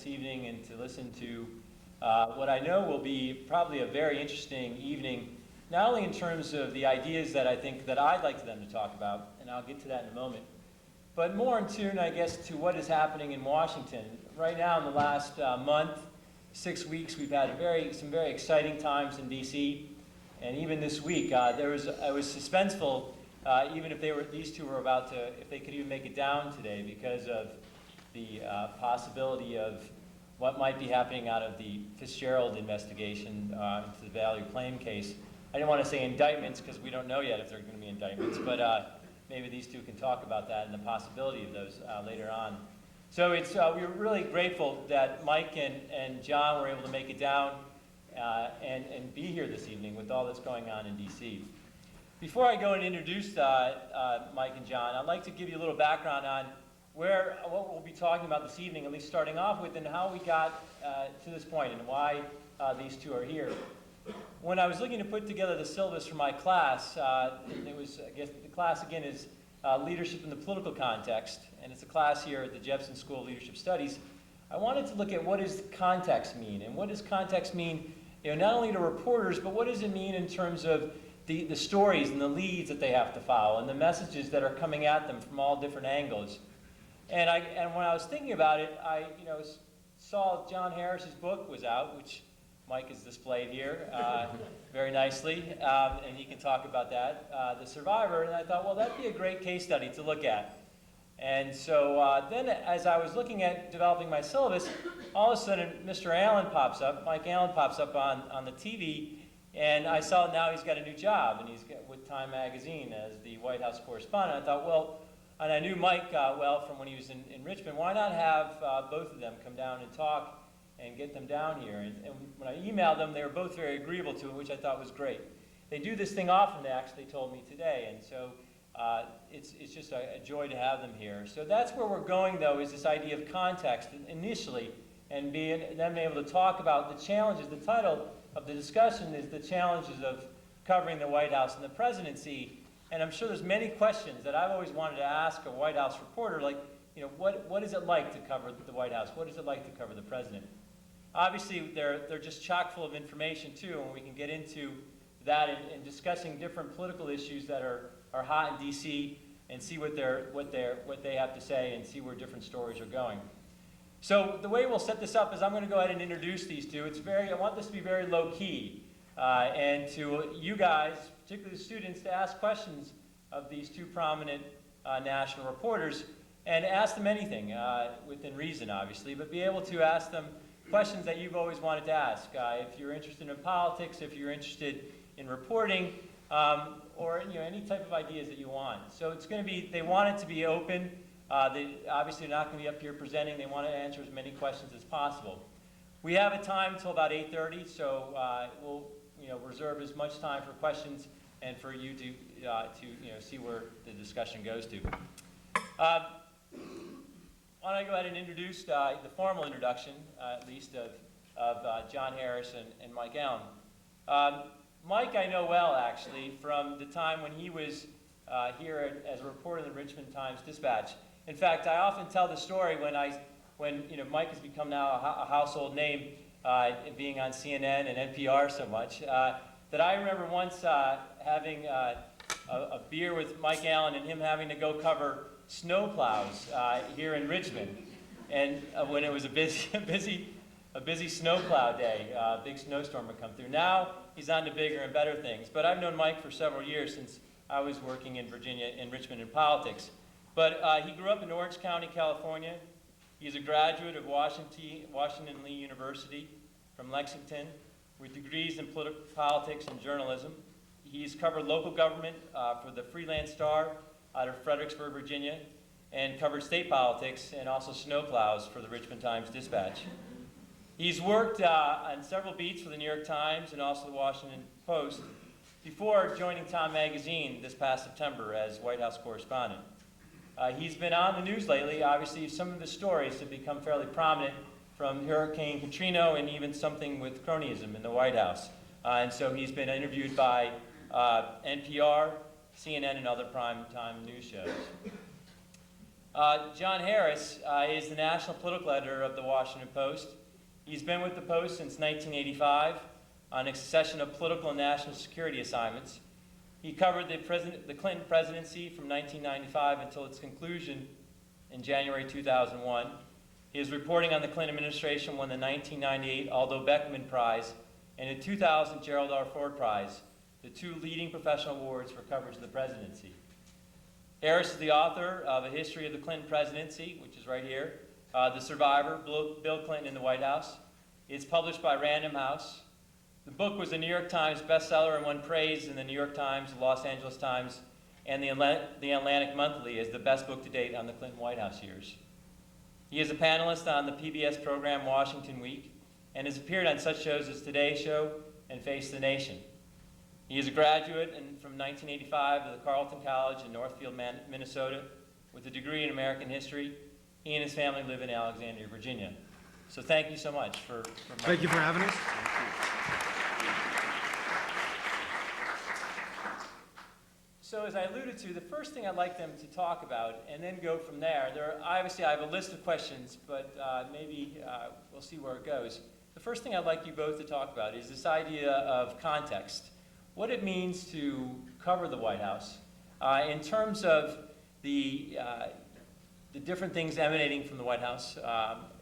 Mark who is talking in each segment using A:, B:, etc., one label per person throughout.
A: this evening and to listen to what I know will be probably a very interesting evening, not only in terms of the ideas that I think that I'd like them to talk about, and I'll get to that in a moment, but more in tune, I guess, to what is happening in Washington. Right now, in the last month, 6 weeks, we've had some very exciting times in D.C., and even this week, it was suspenseful, even if these two were about to, if they could even make it down today, because of the possibility of what might be happening out of the Fitzgerald investigation into the value claim case. I didn't want to say indictments because we don't know yet if there are going to be indictments, but maybe these two can talk about that and the possibility of those later on. So we were really grateful that Mike and John were able to make it down and be here this evening with all that's going on in D.C. Before I go and introduce Mike and John, I'd like to give you a little background on what we'll be talking about this evening, at least starting off with, and how we got to this point and why these two are here. When I was looking to put together the syllabus for my class, and it was, I guess the class again is Leadership in the Political Context, and it's a class here at the Jepson School of Leadership Studies. I wanted to look at what does context mean, and what does context mean, not only to reporters, but what does it mean in terms of the stories and the leads that they have to follow, and the messages that are coming at them from all different angles. And when I was thinking about it, I saw John Harris's book was out, which Mike has displayed here very nicely, and he can talk about that, The Survivor, and I thought, well, that'd be a great case study to look at. And so then as I was looking at developing my syllabus, all of a sudden Mr. Allen pops up, Mike Allen pops up on the TV, and I saw now he's got a new job, and he's with Time Magazine as the White House correspondent. I thought, well, and I knew Mike well from when he was in Richmond, why not have both of them come down and talk and get them down here? And when I emailed them, they were both very agreeable to it, which I thought was great. They do this thing often, they actually told me today, and so it's just a joy to have them here. So that's where we're going, though, is this idea of context initially, and then being able to talk about the challenges. The title of the discussion is The Challenges of Covering the White House and the Presidency. And I'm sure there's many questions that I've always wanted to ask a White House reporter, like, what is it like to cover the White House? What is it like to cover the president? Obviously, they're just chock full of information, too, and we can get into that in discussing different political issues that are hot in D.C. and see what they have to say and see where different stories are going. So the way we'll set this up is I'm going to go ahead and introduce these two. I want this to be very low-key, and to you guys, particularly the students, to ask questions of these two prominent national reporters and ask them anything within reason, obviously, but be able to ask them questions that you've always wanted to ask. If you're interested in politics, if you're interested in reporting, or any type of ideas that you want. So it's going to be, they want it to be open. They obviously are not going to be up here presenting. They want to answer as many questions as possible. We have a time until about 8:30, so we'll reserve as much time for questions and for you to see where the discussion goes to. Why don't I go ahead and introduce the formal introduction, at least, of John Harris and Mike Allen. Mike I know well, actually, from the time when he was here as a reporter in the Richmond Times-Dispatch. In fact, I often tell the story when Mike has become now a household name, being on CNN and NPR so much, that I remember once having a beer with Mike Allen and him having to go cover snowplows here in Richmond, and when it was a busy snowplow day, a big snowstorm would come through. Now he's on to bigger and better things. But I've known Mike for several years, since I was working in Virginia, in Richmond, in politics. But he grew up in Orange County, California. He's a graduate of Washington Lee University from Lexington with degrees in politics and journalism. He's covered local government for the Freelance Star out of Fredericksburg, Virginia, and covered state politics and also snowplows for the Richmond Times-Dispatch. He's worked on several beats for the New York Times and also the Washington Post before joining Time Magazine this past September as White House correspondent. He's been on the news lately. Obviously, some of the stories have become fairly prominent, from Hurricane Katrina and even something with cronyism in the White House. And so he's been interviewed by NPR, CNN, and other primetime news shows. John Harris is the national political editor of the Washington Post. He's been with the Post since 1985 on a succession of political and national security assignments. He covered the Clinton presidency from 1995 until its conclusion in January 2001. His reporting on the Clinton administration won the 1998 Aldo Beckman Prize and the 2000 Gerald R. Ford Prize, the two leading professional awards for coverage of the presidency. Harris is the author of A History of the Clinton Presidency, which is right here, The Survivor, Bill Clinton in the White House. It's published by Random House. The book was a New York Times bestseller and won praise in the New York Times, the Los Angeles Times, and the Atlantic Monthly as the best book to date on the Clinton White House years. He is a panelist on the PBS program Washington Week and has appeared on such shows as Today Show and Face the Nation. He is a graduate from 1985 of the Carleton College in Northfield, Minnesota, with a degree in American history. He and his family live in Alexandria, Virginia. So thank you so much for
B: Thank you for having us.
A: So as I alluded to, the first thing I'd like them to talk about, and then go from there, obviously I have a list of questions, but maybe we'll see where it goes. The first thing I'd like you both to talk about is this idea of context. What it means to cover the White House in terms of the different things emanating from the White House,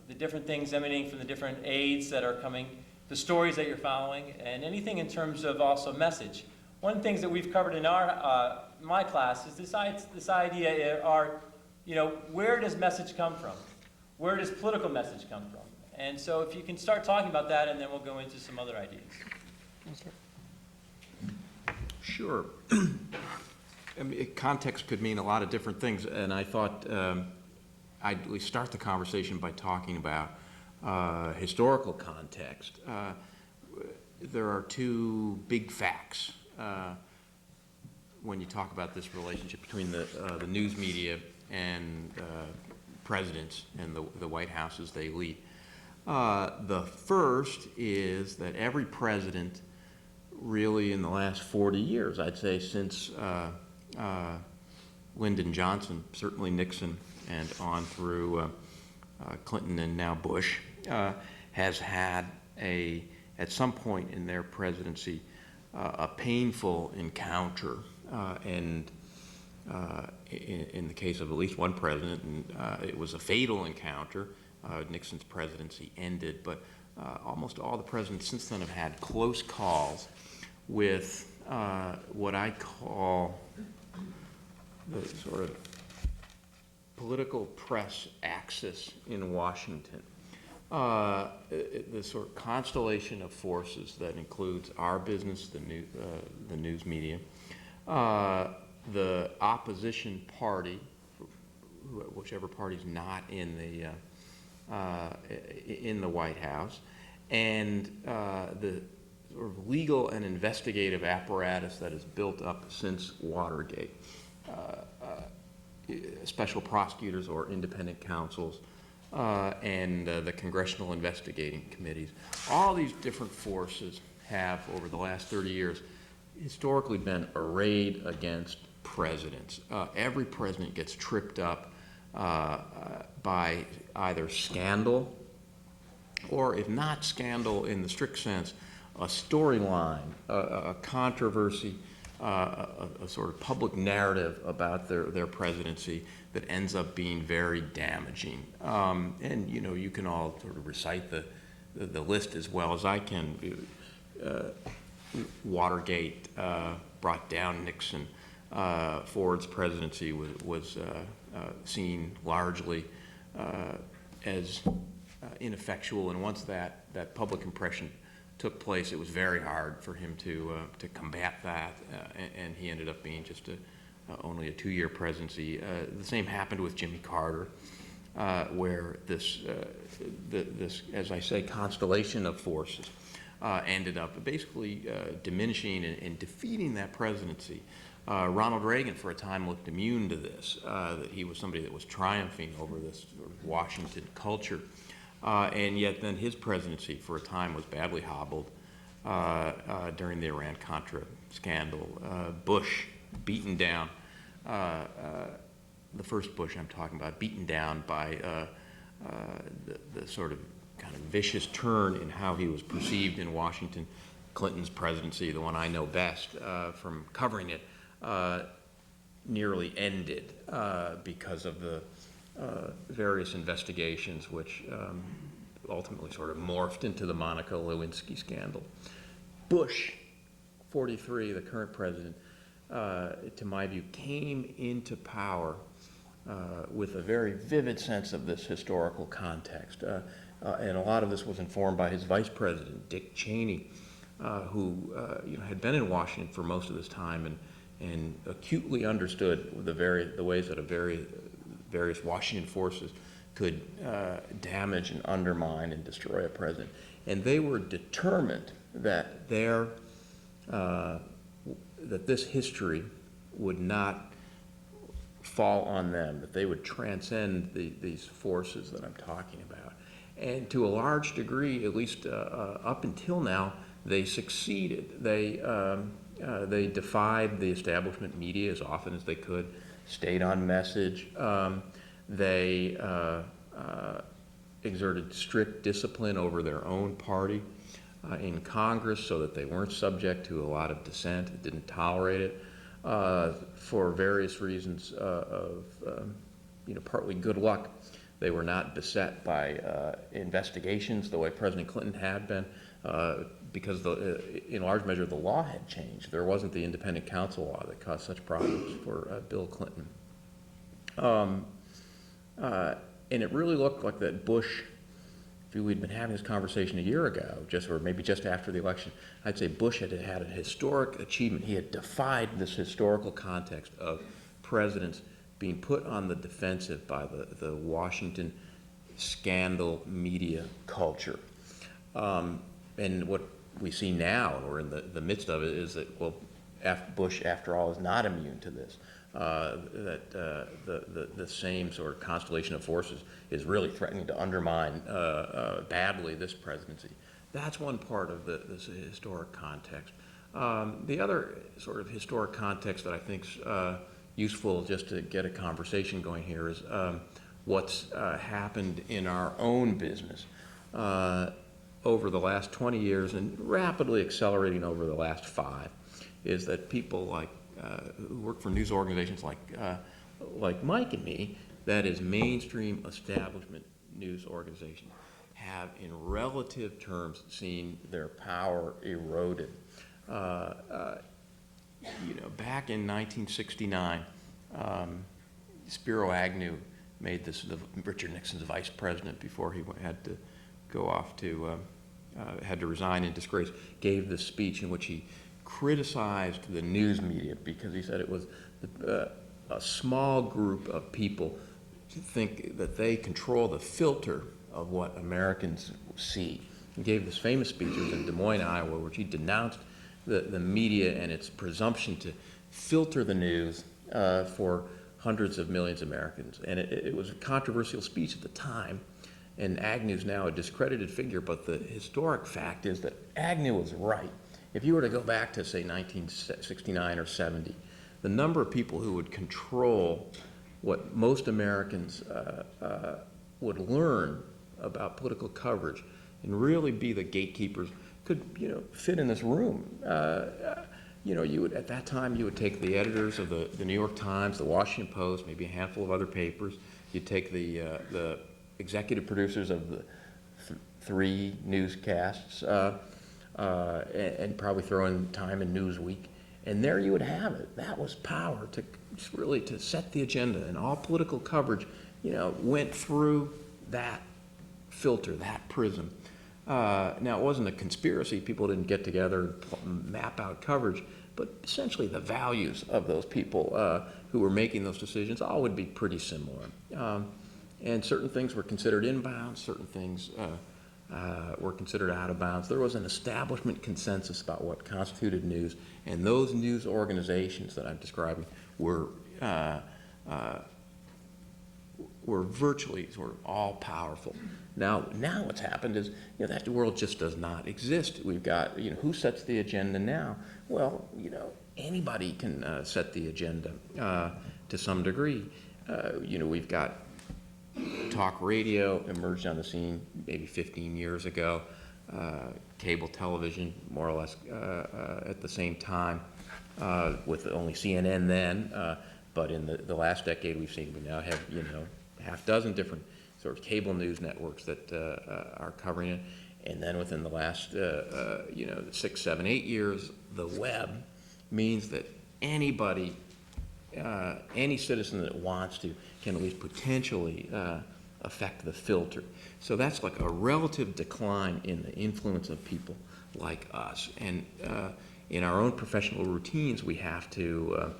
A: the different things emanating from the different aides that are coming, the stories that you're following, and anything in terms of also message. One of the things that we've covered in my class is this idea, where does message come from? Where does political message come from? And so if you can start talking about that, and then we'll go into some other ideas.
C: Sure. I mean, context could mean a lot of different things, and I thought I'd start the conversation by talking about historical context. There are two big facts when you talk about this relationship between the news media and presidents and the White House as they lead. The first is that every president really in the last 40 years, I'd say since Lyndon Johnson, certainly Nixon, and on through Clinton and now Bush, has had at some point in their presidency, a painful encounter, and in the case of at least one president, and it was a fatal encounter. Nixon's presidency ended, but almost all the presidents since then have had close calls with what I call the sort of political press axis in Washington. The sort of constellation of forces that includes our business, the news media, the opposition party, whichever party's not in the White House, and the sort of legal and investigative apparatus that is built up since Watergate, special prosecutors or independent counsels, and the congressional investigating committees. All these different forces have, over the last 30 years, historically been arrayed against presidents. Every president gets tripped up by either scandal, or if not scandal in the strict sense, a storyline, a controversy, a sort of public narrative about their presidency that ends up being very damaging. And you can all sort of recite the list as well as I can. Watergate brought down Nixon. Ford's presidency was seen largely as ineffectual, and once that public impression took place, it was very hard for him to combat that, and he ended up being just only a 2-year presidency. The same happened with Jimmy Carter, where this, as I say, constellation of forces ended up basically diminishing and defeating that presidency. Ronald Reagan, for a time, looked immune to this, that he was somebody that was triumphing over this sort of Washington culture. And yet then his presidency for a time was badly hobbled during the Iran-Contra scandal. Bush, beaten down the first Bush I'm talking about, beaten down by the sort of kind of vicious turn in how he was perceived in Washington. Clinton's presidency, the one I know best from covering it, nearly ended because of the various investigations which ultimately sort of morphed into the Monica Lewinsky scandal. Bush, 43, the current president, to my view, came into power with a very vivid sense of this historical context. And a lot of this was informed by his vice president, Dick Cheney, who had been in Washington for most of this time and acutely understood the ways that various Washington forces could damage and undermine and destroy a president. And they were determined that that this history would not fall on them, that they would transcend these forces that I'm talking about. And to a large degree, at least up until now, they succeeded. They defied the establishment media as often as they could, stayed on message. They exerted strict discipline over their own party in Congress so that they weren't subject to a lot of dissent, didn't tolerate it for various reasons of partly good luck. They were not beset by investigations the way President Clinton had been because in large measure the law had changed. There wasn't the independent counsel law that caused such problems for Bill Clinton. And it really looked like that Bush, if we'd been having this conversation a year ago, or maybe just after the election, I'd say Bush had a historic achievement. He had defied this historical context of presidents being put on the defensive by the Washington scandal media culture. And what we see now, and we're in the midst of it, is that, Bush, after all, is not immune to this. That the same sort of constellation of forces is really threatening to undermine badly this presidency. That's one part of this historic context. The other sort of historic context that I think's useful just to get a conversation going here is what's happened in our own business over the last 20 years and rapidly accelerating over the last 5, is that people like who work for news organizations like Mike and me, that is mainstream establishment news organizations, have in relative terms seen their power eroded. Back in 1969, Spiro Agnew made this Richard Nixon's vice president before he had to go off had to resign in disgrace, gave this speech in which he criticized the news media because he said it was a small group of people who think that they control the filter of what Americans see. He gave this famous speech, it was in Des Moines, Iowa, which he denounced the media and its presumption to filter the news for hundreds of millions of Americans. And it was a controversial speech at the time, and Agnew's now a discredited figure, but the historic fact is that Agnew was right. If you were to go back to, say, 1969 or 70, the number of people who would control what most Americans would learn about political coverage and really be the gatekeepers could, fit in this room. You would, at that time, you would take the editors of the New York Times, the Washington Post, maybe a handful of other papers. You'd take the executive producers of the 3 newscasts and probably throw in Time and Newsweek. And there you would have it. That was power to set the agenda. And all political coverage, went through that filter, that prism. Now, it wasn't a conspiracy. People didn't get together and map out coverage. But essentially the values of those people who were making those decisions all would be pretty similar. And certain things were considered inbound, certain things were considered out of bounds. There was an establishment consensus about what constituted news, and those news organizations that I'm describing were virtually sort of all powerful. Now what's happened is, that world just does not exist. We've got, who sets the agenda now? Well, anybody can set the agenda to some degree. we've got talk radio emerged on the scene maybe 15 years ago, cable television more or less at the same time, with only CNN then, but in the last decade we now have, half dozen different sort of cable news networks that are covering it. And then within the last, 6, 7, 8 years, the web means that anybody, any citizen that wants to, can at least potentially affect the filter. So that's like a relative decline in the influence of people like us. And in our own professional routines, we have to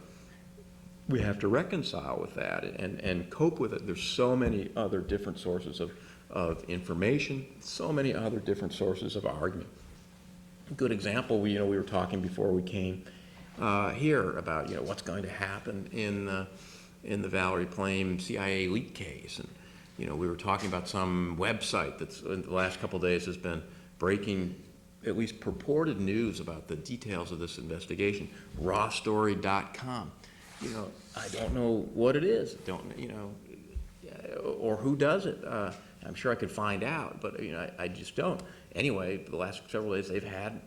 C: reconcile with that and cope with it. There's so many other different sources of information, so many other different sources of argument. A good example, we were talking before we came here about what's going to happen in the Valerie Plame CIA leak case, and we were talking about some website that's in the last couple of days has been breaking at least purported news about the details of this investigation. Rawstory.com. I don't know what it is. Or who does it. I'm sure I could find out, but I just don't. Anyway, the last several days they've had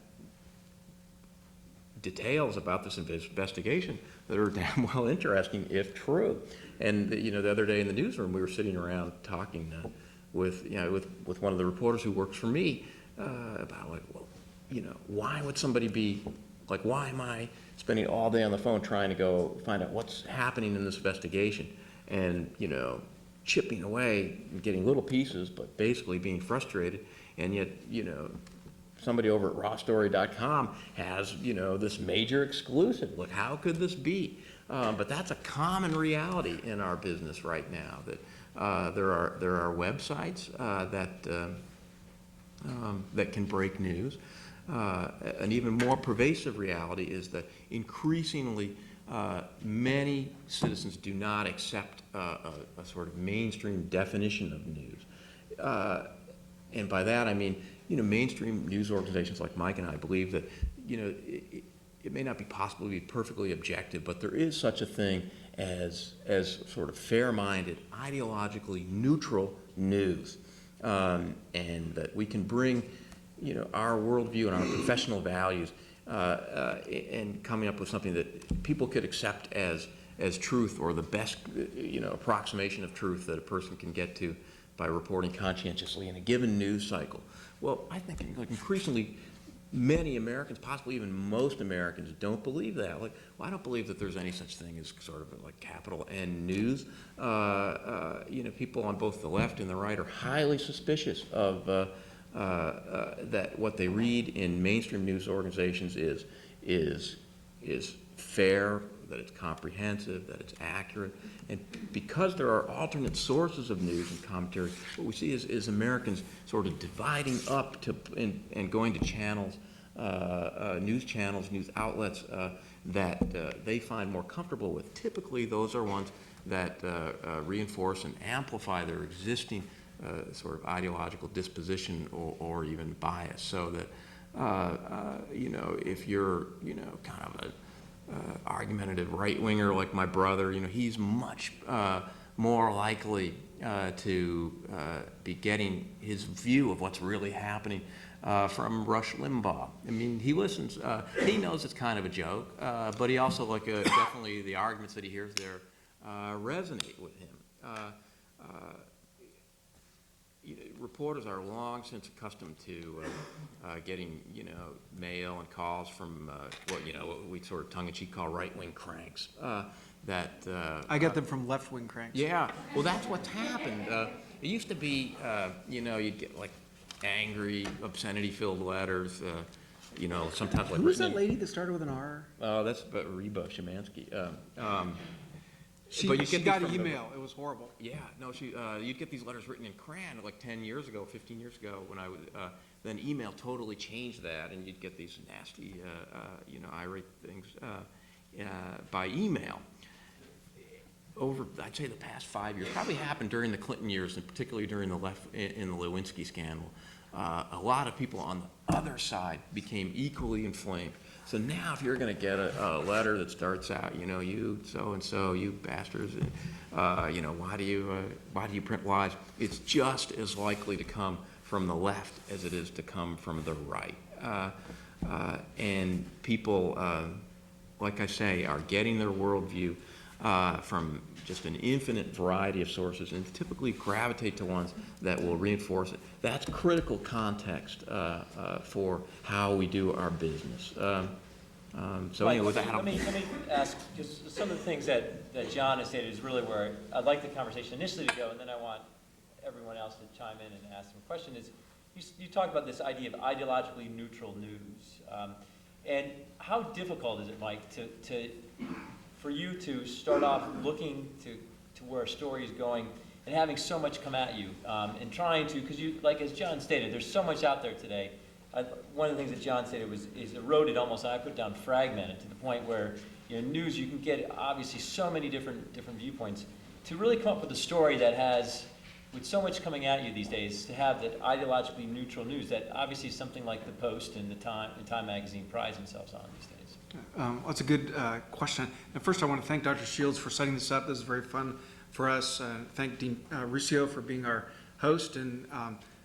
C: details about this investigation that are damn well interesting if true. And the other day in the newsroom we were sitting around talking with one of the reporters who works for me about why would somebody be like, why am I spending all day on the phone trying to go find out what's happening in this investigation, and chipping away and getting little pieces, but basically being frustrated. And yet somebody over at rawstory.com has this major exclusive. Look, how could this be? But that's a common reality in our business right now, that there are websites that can break news. An even more pervasive reality is that increasingly many citizens do not accept a sort of mainstream definition of news. And by that I mean, mainstream news organizations like Mike and I believe that, it may not be possible to be perfectly objective, but there is such a thing as sort of fair-minded, ideologically neutral news. And that we can bring, our worldview and our professional values and coming up with something that people could accept as truth, or the best, approximation of truth that a person can get to by reporting conscientiously in a given news cycle. Well, I think increasingly many Americans, possibly even most Americans, don't believe that. Like, well, I don't believe that there's any such thing as sort of like capital N news. People on both the left and the right are highly suspicious of that what they read in mainstream news organizations is fair, that it's comprehensive, that it's accurate. And because there are alternate sources of news and commentary, what we see is Americans sort of dividing up to and going to channels, news outlets that they find more comfortable with. Typically, those are ones that reinforce and amplify their existing sort of ideological disposition or even bias. So that, if you're, kind of a argumentative right-winger like my brother, he's much more likely to be getting his view of what's really happening from Rush Limbaugh. I mean, he listens, he knows it's kind of a joke, but he also, definitely the arguments that he hears there resonate with him. Reporters are long since accustomed to getting, mail and calls from what we sort of tongue-in-cheek call right-wing cranks. I
B: get them from left-wing cranks.
C: Yeah, well, that's what's happened. It used to be, you'd get like angry, obscenity-filled letters. Sometimes like.
B: Who was that lady that started with an R?
C: That's Reba Szymanski.
B: She
C: get
B: got an email. It was horrible.
C: Yeah, no, you'd get these letters written in crayon like 10 years ago, 15 years ago, when I would, then email totally changed that, and you'd get these nasty, irate things by email. Over, I'd say, the past 5 years, probably happened during the Clinton years, and particularly during the in the Lewinsky scandal. a lot of people on the other side became equally inflamed. So now if you're going to get a letter that starts out, you know, you so-and-so, you bastards, and, you know, why do you print lies? It's just as likely to come from the left as it is to come from the right. And people, like I say, are getting their worldview from just an infinite variety of sources, and typically gravitate to ones that will reinforce it. That's critical context for how we do our business. So anyway, with that,
A: let me ask, because some of the things that John has stated is really where I'd like the conversation initially to go, and then I want everyone else to chime in and ask some question. Is you talk about this idea of ideologically neutral news, and how difficult is it, Mike, for you to start off looking to where a story is going and having so much come at you, and trying to, because you, like as John stated, there's so much out there today. One of the things that John stated is eroded almost, I put down fragmented, to the point where, you know, news, you can get obviously so many different viewpoints. To really come up with a story that has, with so much coming at you these days, to have that ideologically neutral news that obviously something like the Post and the Time magazine prides themselves on these days.
B: That's a good question. And first, I want to thank Dr. Shields for setting this up. This is very fun for us. Thank Dean Ruscio for being our host, and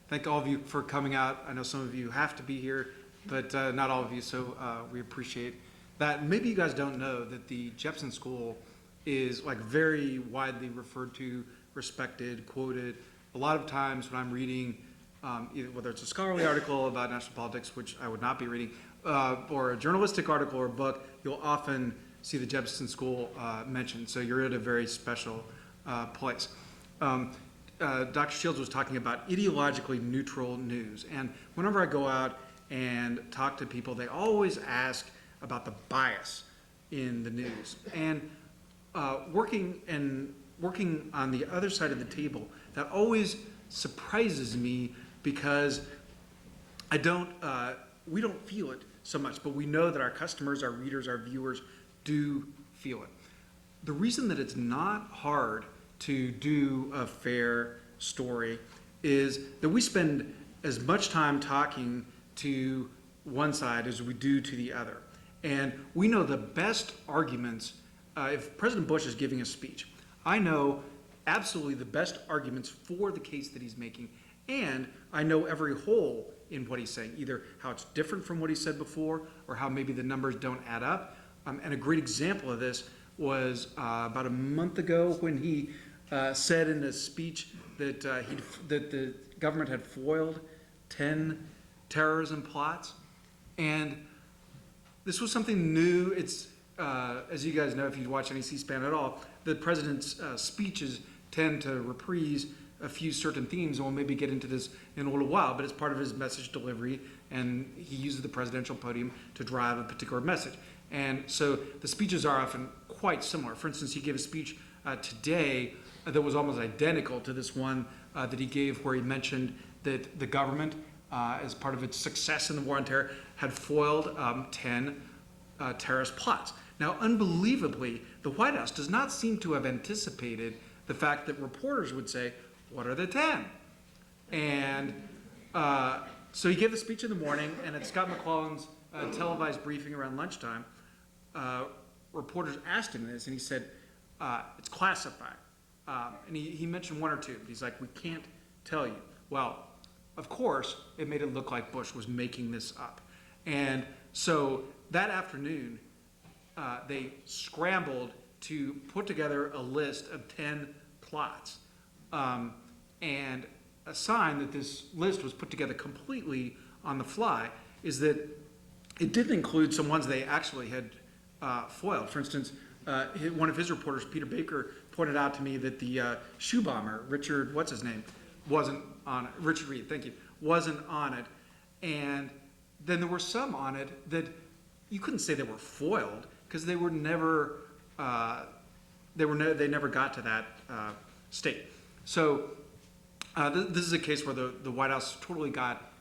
B: thank all of you for coming out. I know some of you have to be here, but not all of you, so we appreciate that. Maybe you guys don't know that the Jepson School is like very widely referred to, respected, quoted. A lot of times when I'm reading, either whether it's a scholarly article about national politics, which I would not be reading, or a journalistic article or a book, you'll often see the Jepson School mentioned. So you're at a very special place. Dr. Shields was talking about ideologically neutral news. And whenever I go out and talk to people, they always ask about the bias in the news. And working on the other side of the table, that always surprises me, because we don't feel it so much, but we know that our customers, our readers, our viewers do feel it. The reason that it's not hard to do a fair story is that we spend as much time talking to one side as we do to the other. And we know the best arguments. If President Bush is giving a speech, I know absolutely the best arguments for the case that he's making, and I know every hole in what he's saying, either how it's different from what he said before or how maybe the numbers don't add up. And a great example of this was about a month ago when he said in a speech that that the government had foiled 10 terrorism plots. And this was something new. It's, as you guys know, if you watch any C-SPAN at all, the president's speeches tend to reprise a few certain themes, and we'll maybe get into this in a little while, but it's part of his message delivery, and he uses the presidential podium to drive a particular message. And so the speeches are often quite similar. For instance, he gave a speech today that was almost identical to this one that he gave, where he mentioned that the government, as part of its success in the war on terror, had foiled 10 terrorist plots. Now, unbelievably, the White House does not seem to have anticipated the fact that reporters would say, "What are the 10?" And so he gave the speech in the morning, and at Scott McClellan's televised briefing around lunchtime, reporters asked him this, and he said, it's classified. And he mentioned one or two. He's like, "We can't tell you." Well, of course, it made it look like Bush was making this up. And so that afternoon, they scrambled to put together a list of 10 plots. And a sign that this list was put together completely on the fly is that it didn't include some ones they actually had foiled. For instance, one of his reporters, Peter Baker, pointed out to me that the shoe bomber, Richard, what's his name, wasn't on it. Richard Reed, thank you, wasn't on it. And then there were some on it that you couldn't say they were foiled, because they were never, they never got to that state. So this is a case where the White House totally got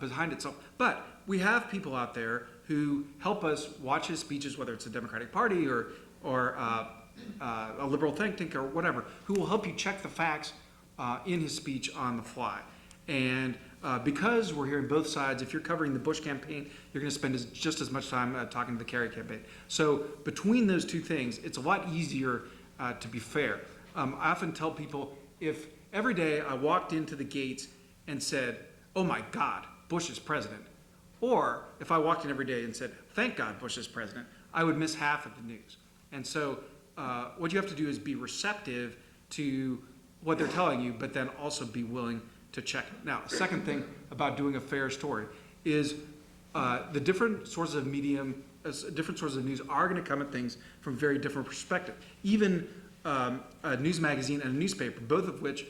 B: behind itself. But we have people out there who help us watch his speeches, whether it's the Democratic Party or a liberal think tank or whatever, who will help you check the facts in his speech on the fly. And because we're hearing both sides, if you're covering the Bush campaign, you're going to spend just as much time talking to the Kerry campaign. So between those two things, it's a lot easier to be fair. I often tell people, if every day I walked into the gates and said, oh my God, Bush is president, or if I walked in every day and said, thank God Bush is president, I would miss half of the news. And so what you have to do is be receptive to what they're telling you, but then also be willing to check it. Now, second thing about doing a fair story is the different sources of different sources of news are going to come at things from very different perspectives. Even a news magazine and a newspaper, both of which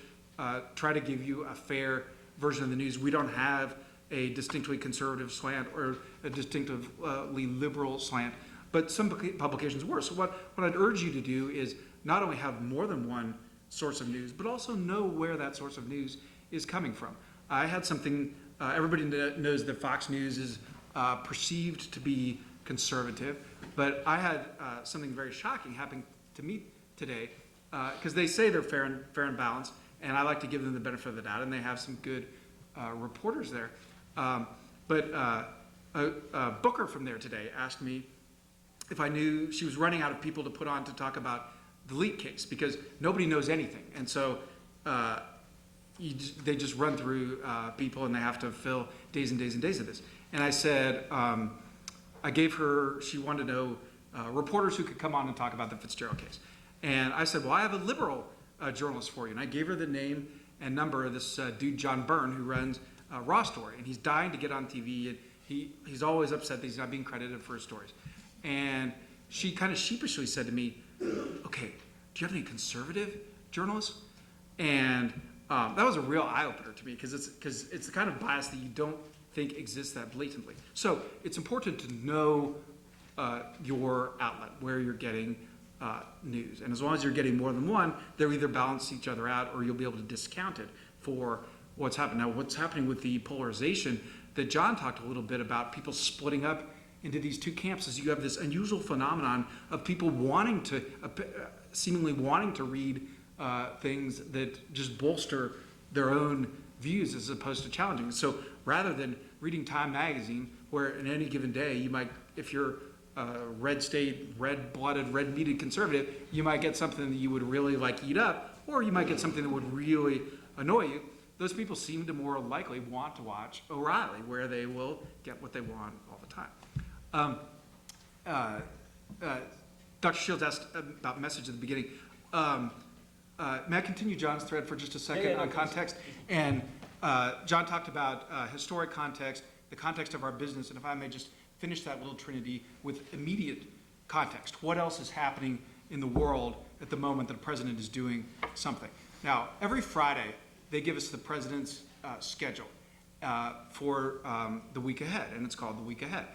B: try to give you a fair version of the news. We don't have a distinctly conservative slant or a distinctively liberal slant, but some publications were. So what I'd urge you to do is not only have more than one source of news, but also know where that source of news is coming from. I had something, everybody knows that Fox News is perceived to be conservative, but I had something very shocking happen to me today, because they say they're fair and balanced, and I like to give them the benefit of the doubt, and they have some good reporters there. But Booker from there today asked me if I knew she was running out of people to put on to talk about the leak case, because nobody knows anything. And so they just run through people, and they have to fill days and days and days of this. And I said, I gave her, she wanted to know reporters who could come on and talk about the Fitzgerald case. And I said, well, I have a liberal journalist for you. And I gave her the name and number of this dude, John Byrne, who runs Raw Story. And he's dying to get on TV, and he's always upset that he's not being credited for his stories. And she kind of sheepishly said to me, okay, do you have any conservative journalists? And that was a real eye-opener to me, because it's the kind of bias that you don't think exists that blatantly. So it's important to know your outlet, where you're getting news. And as long as you're getting more than one, they'll either balance each other out, or you'll be able to discount it for what's happening. Now, what's happening with the polarization that John talked a little bit about, people splitting up into these two camps, is you have this unusual phenomenon of people wanting to, seemingly wanting to read things that just bolster their own views as opposed to challenging. So rather than reading Time magazine, where in any given day you might, if you're red state, red-blooded, red-meated conservative, you might get something that you would really like eat up, or you might get something that would really annoy you. Those people seem to more likely want to watch O'Reilly, where they will get what they want all the time. Dr. Shields asked about message at the beginning. May I continue John's thread for just a second on context? And John talked about historic context, the context of our business, and if I may just finish that little trinity with immediate context. What else is happening in the world at the moment that the president is doing something? Now, every Friday, they give us the president's schedule for the week ahead, and it's called the week ahead.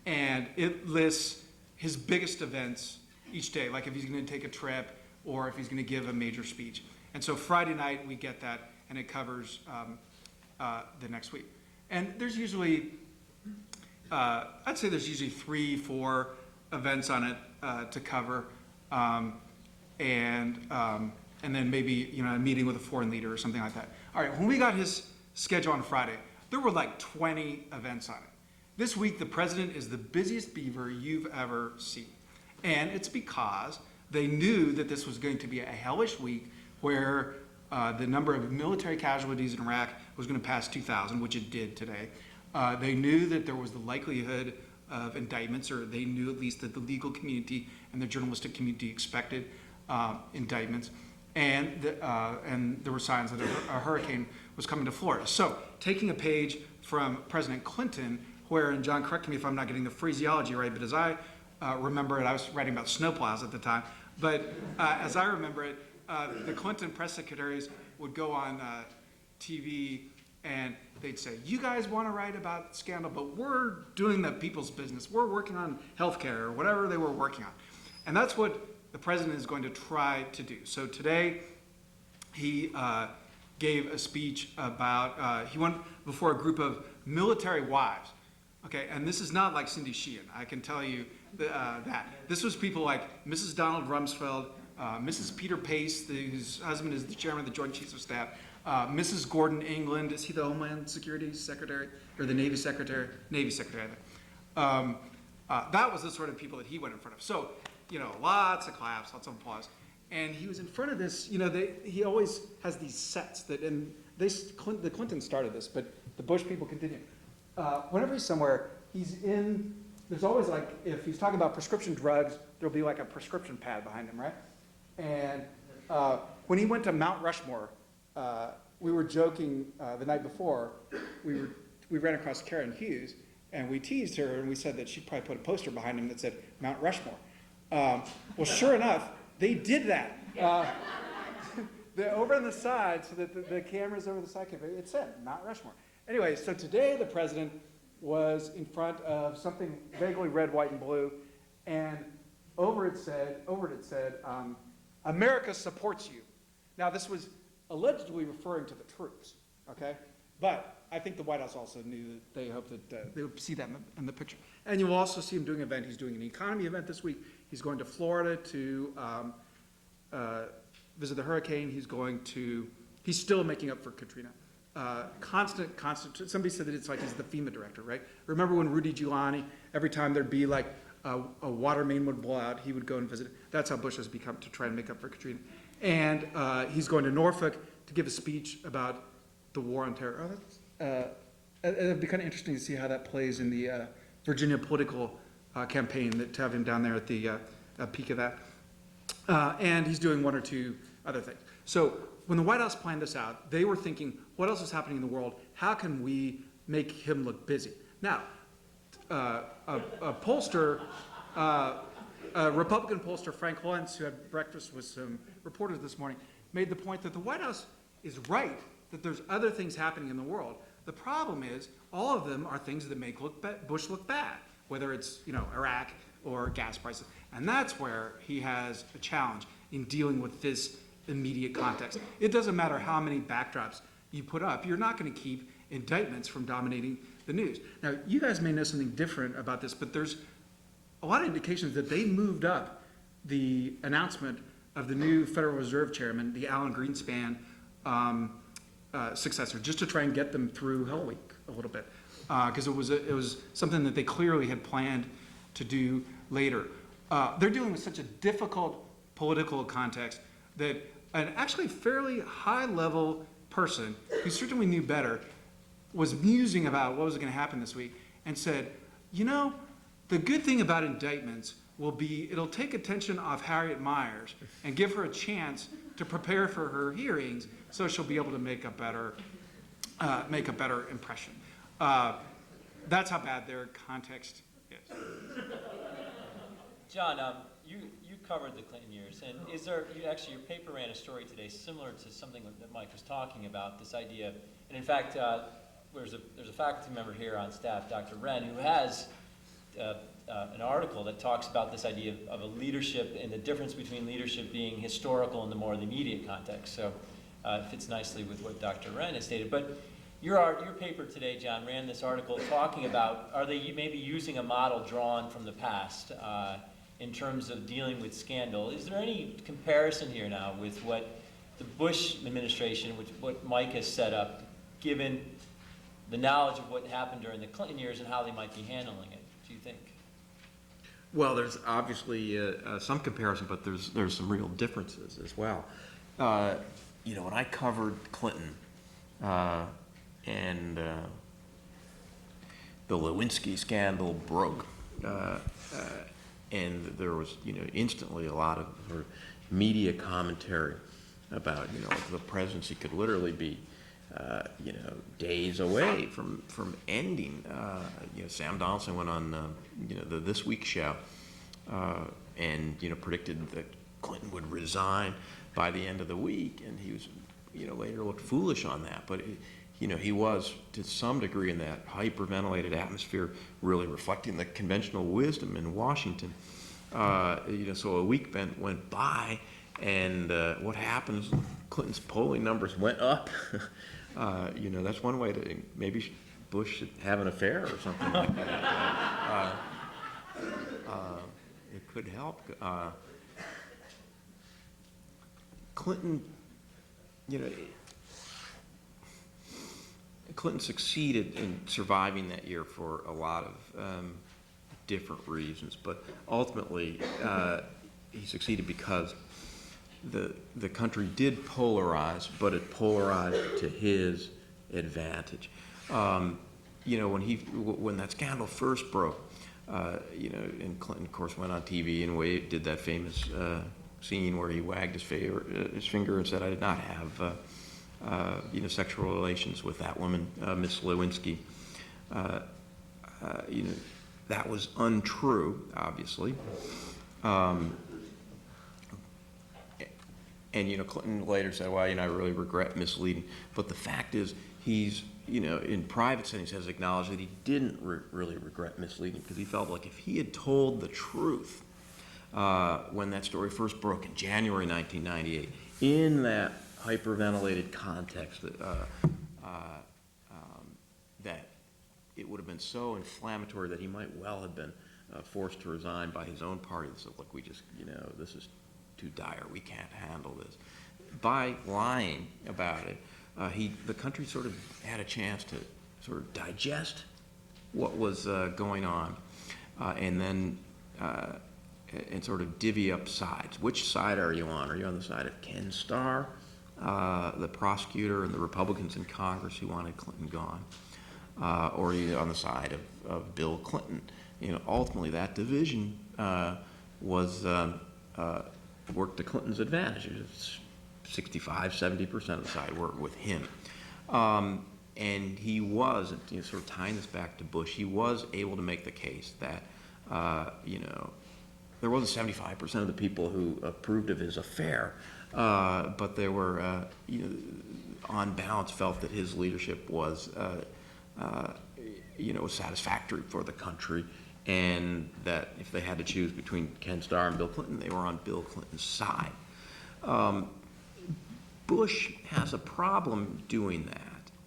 B: And it lists his biggest events each day, like if he's going to take a trip or if he's going to give a major speech. And so Friday night, we get that, and it covers the next week. And there's usually, I'd say there's usually 3-4 events on it to cover, and then maybe a meeting with a foreign leader or something like that. All right, when we got his schedule on Friday, there were like 20 events on it. This week, the president is the busiest beaver you've ever seen. And it's because they knew that this was going to be a hellish week where the number of military casualties in Iraq was going to pass 2,000, which it did today. They knew that there was the likelihood of indictments, or they knew at least that the legal community and the journalistic community expected indictments. And there were signs that a hurricane was coming to Florida. So taking a page from President Clinton, where, and John, correct me if I'm not getting the phraseology right, but as I remember it, I was writing about snowplows at the time, but as I remember it, the Clinton press secretaries would go on TV and they'd say, you guys want to write about scandal, but we're doing the people's business. We're working on healthcare or whatever they were working on. And that's what the president is going to try to do. So today, he gave a speech about, he went before a group of military wives. Okay, and this is not like Cindy Sheehan, I can tell you that. This was people like Mrs. Donald Rumsfeld, Mrs. Peter Pace, whose husband is the chairman of the Joint Chiefs of Staff, Mrs. Gordon England, is he the Homeland Security Secretary or the Navy Secretary? Navy Secretary, I think. That was the sort of people that he went in front of. So, lots of claps, lots of applause. And he was in front of this, he always has these sets that, and the Clintons started this, but the Bush people continue. Whenever he's somewhere, there's always if he's talking about prescription drugs, there'll be a prescription pad behind him, right? And when he went to Mount Rushmore, we were joking the night before, we ran across Karen Hughes, and we teased her, and we said that she'd probably put a poster behind him that said Mount Rushmore. Well, sure enough, they did that. Over on the side, so that the cameras over the side, it said Mount Rushmore. Anyway, so today the president was in front of something vaguely red, white, and blue, and over it said, America supports you. Now, this was allegedly referring to the troops, okay? But I think the White House also knew that they hoped that they would see that in the picture. And you'll also see him doing an event. He's doing an economy event this week. He's going to Florida to visit the hurricane. He's still making up for Katrina. Constant, somebody said that it's like he's the FEMA director, right? Remember when Rudy Giuliani, every time there'd be a water main would blow out, he would go and visit. That's how Bush has become to try and make up for Katrina. And he's going to Norfolk to give a speech about the war on terror. It'd be kind of interesting to see how that plays in the Virginia political campaign, to have him down there at the peak of that. And he's doing one or two other things. So when the White House planned this out, they were thinking, what else is happening in the world? How can we make him look busy? Now, a pollster, a Republican pollster, Frank Luntz, who had breakfast with some reporters this morning, made the point that the White House is right, that there's other things happening in the world. The problem is, all of them are things that make Bush look bad, whether it's Iraq or gas prices. And that's where he has a challenge in dealing with this immediate context. It doesn't matter how many backdrops you put up, you're not going to keep indictments from dominating the news. Now, you guys may know something different about this, but there's a lot of indications that they moved up the announcement of the new Federal Reserve Chairman, the Alan Greenspan successor, just to try and get them through Hell Week a little bit, because it was something that they clearly had planned to do later. They're dealing with such a difficult political context that an actually fairly high-level person who certainly knew better was musing about what was going to happen this week and said, the good thing about indictments will be it'll take attention off Harriet Miers and give her a chance to prepare for her hearings so she'll be able to make a better impression. That's how bad their context is.
A: John, you covered the Clinton years, and your paper ran a story today similar to something that Mike was talking about, this idea, and in fact, there's a faculty member here on staff, Dr. Wren, who has an article that talks about this idea of a leadership and the difference between leadership being historical and the more immediate context. So it fits nicely with what Dr. Wren has stated. But your paper today, John, ran this article talking about, are they maybe using a model drawn from the past in terms of dealing with scandal? Is there any comparison here now with what the Bush administration, what Mike has set up, given the knowledge of what happened during the Clinton years and how they might be handling it, do you think?
C: Well, there's obviously some comparison, but there's some real differences as well. When I covered Clinton and the Lewinsky scandal broke, and there was instantly a lot of media commentary about the presidency could literally be days away from ending. Sam Donaldson went on the This Week show and predicted that Clinton would resign by the end of the week, and he was later looked foolish on that, but he was to some degree in that hyperventilated atmosphere, really reflecting the conventional wisdom in Washington. So a week went by, and what happens? Clinton's polling numbers went up. That's one way to maybe Bush should have an affair or something like that. It could help. Clinton, Clinton succeeded in surviving that year for a lot of different reasons, but ultimately he succeeded because the country did polarize, but it polarized to his advantage. You know, when that scandal first broke, you know, and Clinton, of course, went on TV and did that famous scene where he wagged his finger and said, "I did not have, you know, sexual relations with that woman, Miss Lewinsky." You know, that was untrue, obviously. And, you know, Clinton later said, well, you know, I really regret misleading. But the fact is, he's, you know, in private settings has acknowledged that he didn't really regret misleading, because he felt like if he had told the truth when that story first broke in January 1998, in that hyperventilated context that it would have been so inflammatory that he might well have been forced to resign by his own party. So, look, we just, you know, this is too dire. We can't handle this. By lying about it, the country sort of had a chance to sort of digest what was going on, and then and sort of divvy up sides. Which side are you on? Are you on the side of Ken Starr, the prosecutor, and the Republicans in Congress who wanted Clinton gone, or are you on the side of Bill Clinton? You know, ultimately that division was worked to Clinton's advantage. It was 65–70% of the side were with him. And he was, you know, sort of tying this back to Bush, he was able to make the case that, you know, there wasn't 75% of the people who approved of his affair, but there were, you know, on balance felt that his leadership was, you know, satisfactory for the country, and that if they had to choose between Ken Starr and Bill Clinton, they were on Bill Clinton's side. Bush has a problem doing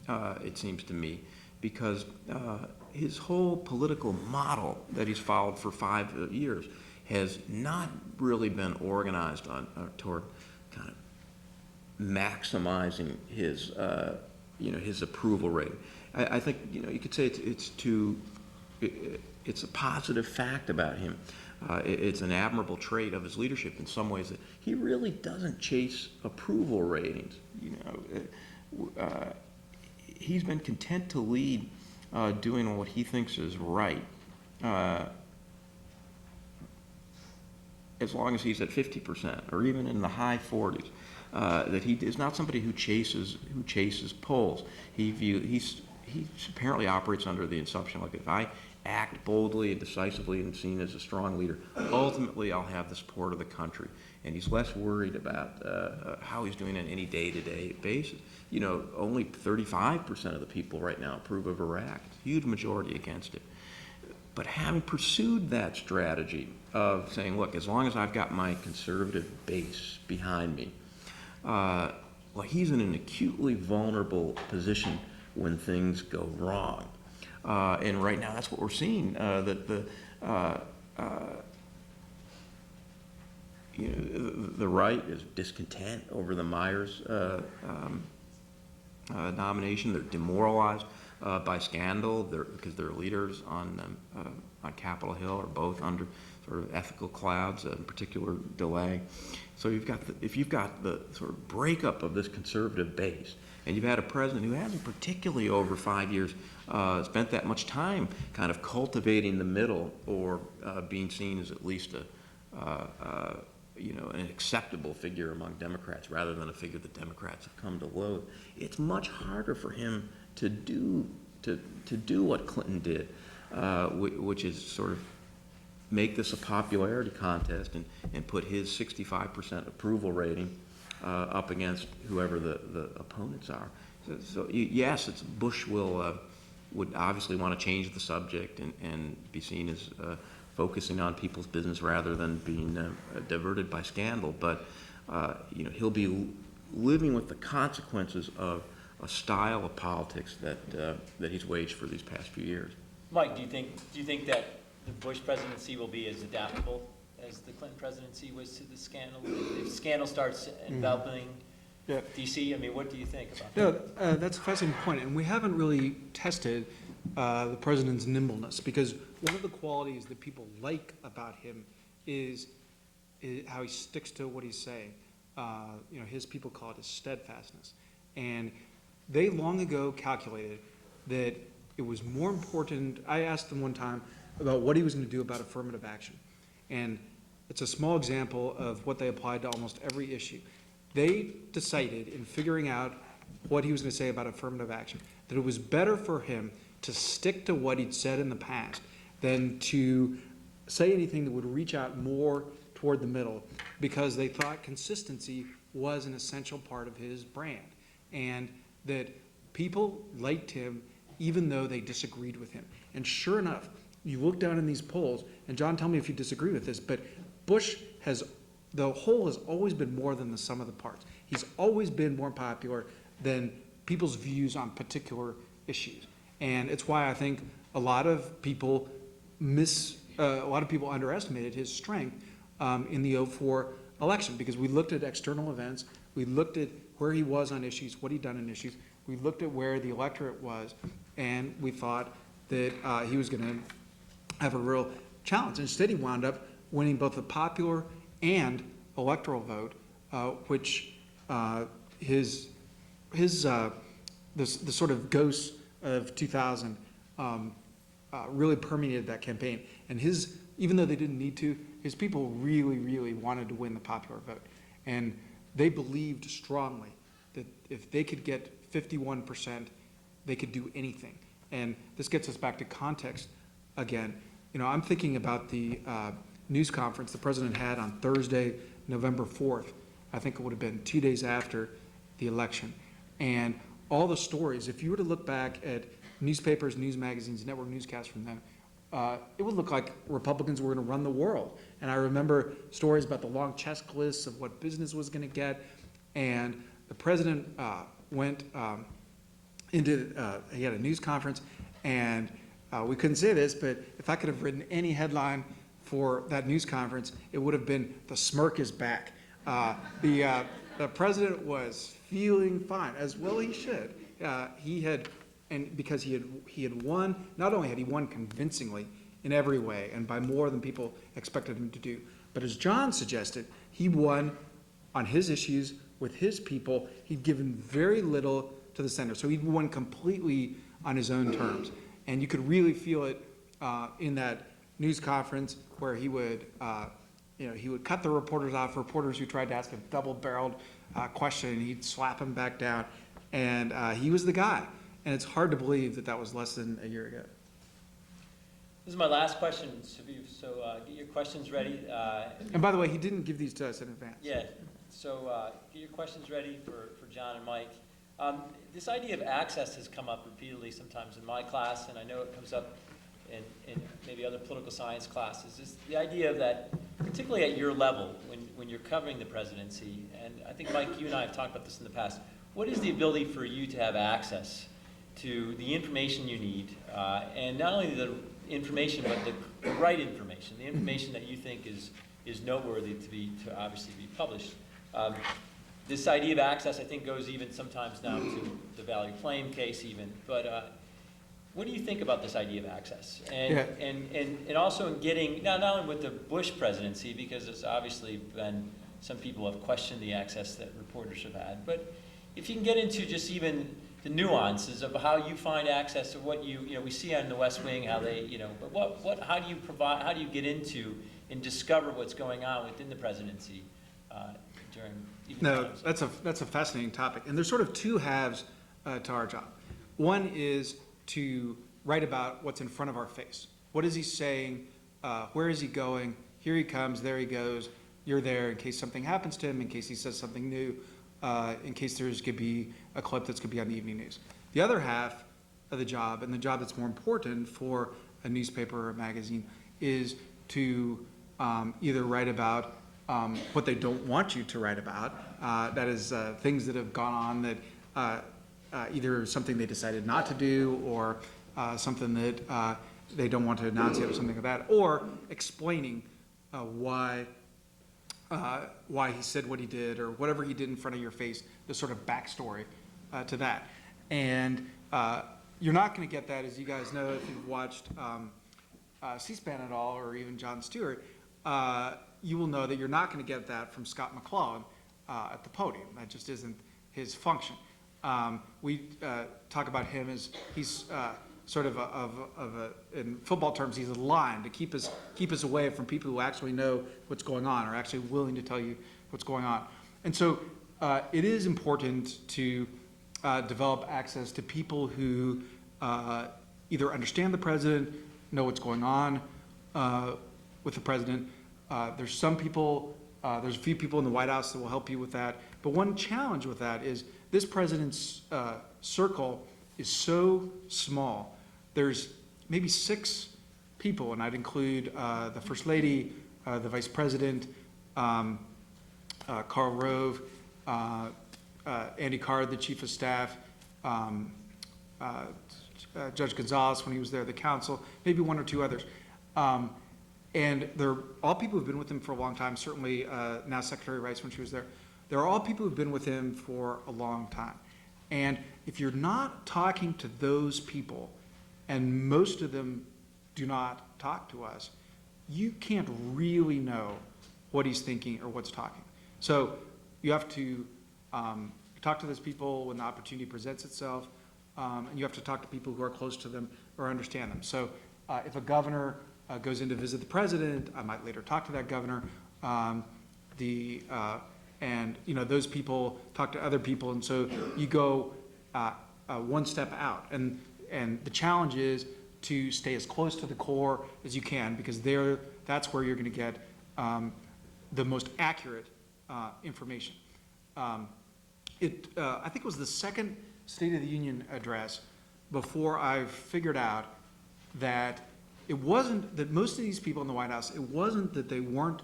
C: that, it seems to me, because his whole political model that he's followed for 5 years has not really been organized toward kind of maximizing his, you know, his approval rating. I think, you know, you could say it's a positive fact about him. It's an admirable trait of his leadership in some ways, that he really doesn't chase approval ratings. You know, he's been content to lead doing what he thinks is right, as long as he's at 50% or even in the high 40s. That he is not somebody who chases polls. He apparently operates under the assumption, like, if I act boldly and decisively and seen as a strong leader, ultimately I'll have the support of the country. And he's less worried about how he's doing on any day-to-day basis. You know, only 35% of the people right now approve of Iraq. It's a huge majority against it. But having pursued that strategy of saying, look, as long as I've got my conservative base behind me, well, he's in an acutely vulnerable position when things go wrong. And right now, that's what we're seeing. That you know, the right is discontent over the Myers nomination. They're demoralized by scandal because their leaders on Capitol Hill are both under sort of ethical clouds, in particular DeLay. So if you've got the sort of breakup of this conservative base, and you've had a president who hasn't particularly over 5 years spent that much time kind of cultivating the middle, or being seen as at least you know, an acceptable figure among Democrats rather than a figure that Democrats have come to loathe, it's much harder for him to do what Clinton did, which is sort of make this a popularity contest and put his 65% approval rating up against whoever the opponents are. So yes, Bush would obviously want to change the subject and be seen as focusing on people's business rather than being diverted by scandal. But you know, he'll be living with the consequences of a style of politics that he's waged for these past few years.
A: Mike, do you think that the Bush presidency will be as adaptable as the Clinton presidency was to the scandal? If scandal starts enveloping
B: Yeah.
A: DC, I mean, what do you think about that?
B: No, that's a fascinating point, and we haven't really tested the president's nimbleness, because one of the qualities that people like about him is how he sticks to what he's saying. His people call it his steadfastness. And they long ago calculated that it was more important. I asked them one time about what he was going to do about affirmative action. And it's a small example of what they applied to almost every issue. They decided, in figuring out what he was going to say about affirmative action, that it was better for him to stick to what he'd said in the past than to say anything that would reach out more toward the middle, because they thought consistency was an essential part of his brand, and that people liked him even though they disagreed with him. And sure enough, you look down in these polls, and John, tell me if you disagree with this, but Bush the whole has always been more than the sum of the parts. He's always been more popular than people's views on particular issues. And it's why I think a lot of people underestimated his strength in the 2004 election, because we looked at external events, we looked at where he was on issues, what he'd done in issues, we looked at where the electorate was, and we thought that he was going to have a real challenge. Instead, he wound up winning both the popular and electoral vote, which the sort of ghost of 2000 really permeated that campaign. And even though they didn't need to, his people really, really wanted to win the popular vote. And they believed strongly that if they could get 51%, they could do anything. And this gets us back to context again. I'm thinking about the news conference the president had on Thursday, November 4th. I think it would have been 2 days after the election. And all the stories, if you were to look back at newspapers, news magazines, network newscasts from them, it would look like Republicans were going to run the world. And I remember stories about the long checklists of what business was going to get. And the president went he had a news conference, and we couldn't say this, but if I could have written any headline for that news conference, it would have been "The smirk is back." The president was feeling fine, as well he should. Because he had won. Not only had he won convincingly in every way, and by more than people expected him to do, but as John suggested, he won on his issues with his people. He'd given very little to the center, so he'd won completely on his own terms, and you could really feel it in that news conference where he would cut the reporters off, reporters who tried to ask a double-barreled question, and he'd slap them back down, and he was the guy. And it's hard to believe that was less than a year ago.
A: This is my last question, so get your questions ready.
B: And by the way, he didn't give these to us in advance.
A: Yeah, so get your questions ready for John and Mike. This idea of access has come up repeatedly sometimes in my class, and I know it comes up in maybe other political science classes, is the idea that, particularly at your level, when you're covering the presidency, and I think, Mike, you and I have talked about this in the past, what is the ability for you to have access to the information you need, and not only the information, but the right information, the information that you think is noteworthy to obviously be published. This idea of access, I think, goes even sometimes down to the Valley Flame case even, but what do you think about this idea of access? And also in getting, not only with the Bush presidency, because it's obviously been, some people have questioned the access that reporters have had, but if you can get into just even the nuances of how you find access to what we see on the West Wing, how they, but how do you get into and discover what's going on within the presidency during even times?
B: That's a fascinating topic, and there's sort of two halves to our job. One is to write about what's in front of our face. What is he saying? Where is he going? Here he comes, there he goes. You're there in case something happens to him, in case he says something new, in case there's going to be a clip that's going to be on the evening news. The other half of the job, and the job that's more important for a newspaper or a magazine, is to either write about what they don't want you to write about. That is things that have gone on that either something they decided not to do, or something that they don't want to announce yet, or something like that, or explaining why why he said what he did or whatever he did in front of your face, the sort of backstory to that. And you're not going to get that, as you guys know, if you've watched C-SPAN at all, or even Jon Stewart, you will know that you're not going to get that from Scott McClellan at the podium. That just isn't his function. We talk about him as he's sort of in football terms, he's a line to keep us away from people who actually know what's going on, or actually willing to tell you what's going on. And so it is important to develop access to people who either understand the president, know what's going on with the president. There's some people, there's a few people in the White House that will help you with that. But one challenge with that is this president's circle is so small. There's maybe 6 people, and I'd include the First Lady, the Vice President, Karl Rove, Andy Card, the Chief of Staff, Judge Gonzalez when he was there, the counsel, maybe 1 or 2 others. And they're all people who've been with him for a long time, certainly now Secretary Rice when she was there. They're all people who've been with him for a long time. And if you're not talking to those people, and most of them do not talk to us, you can't really know what he's thinking or what's talking. So you have to talk to those people when the opportunity presents itself, and you have to talk to people who are close to them or understand them. So if a governor goes in to visit the president, I might later talk to that governor, and those people talk to other people, and so you go one step out. And the challenge is to stay as close to the core as you can, because that's where you're going to get the most accurate information. I think it was the second State of the Union address before I figured out that it wasn't that most of these people in the White House, it wasn't that they weren't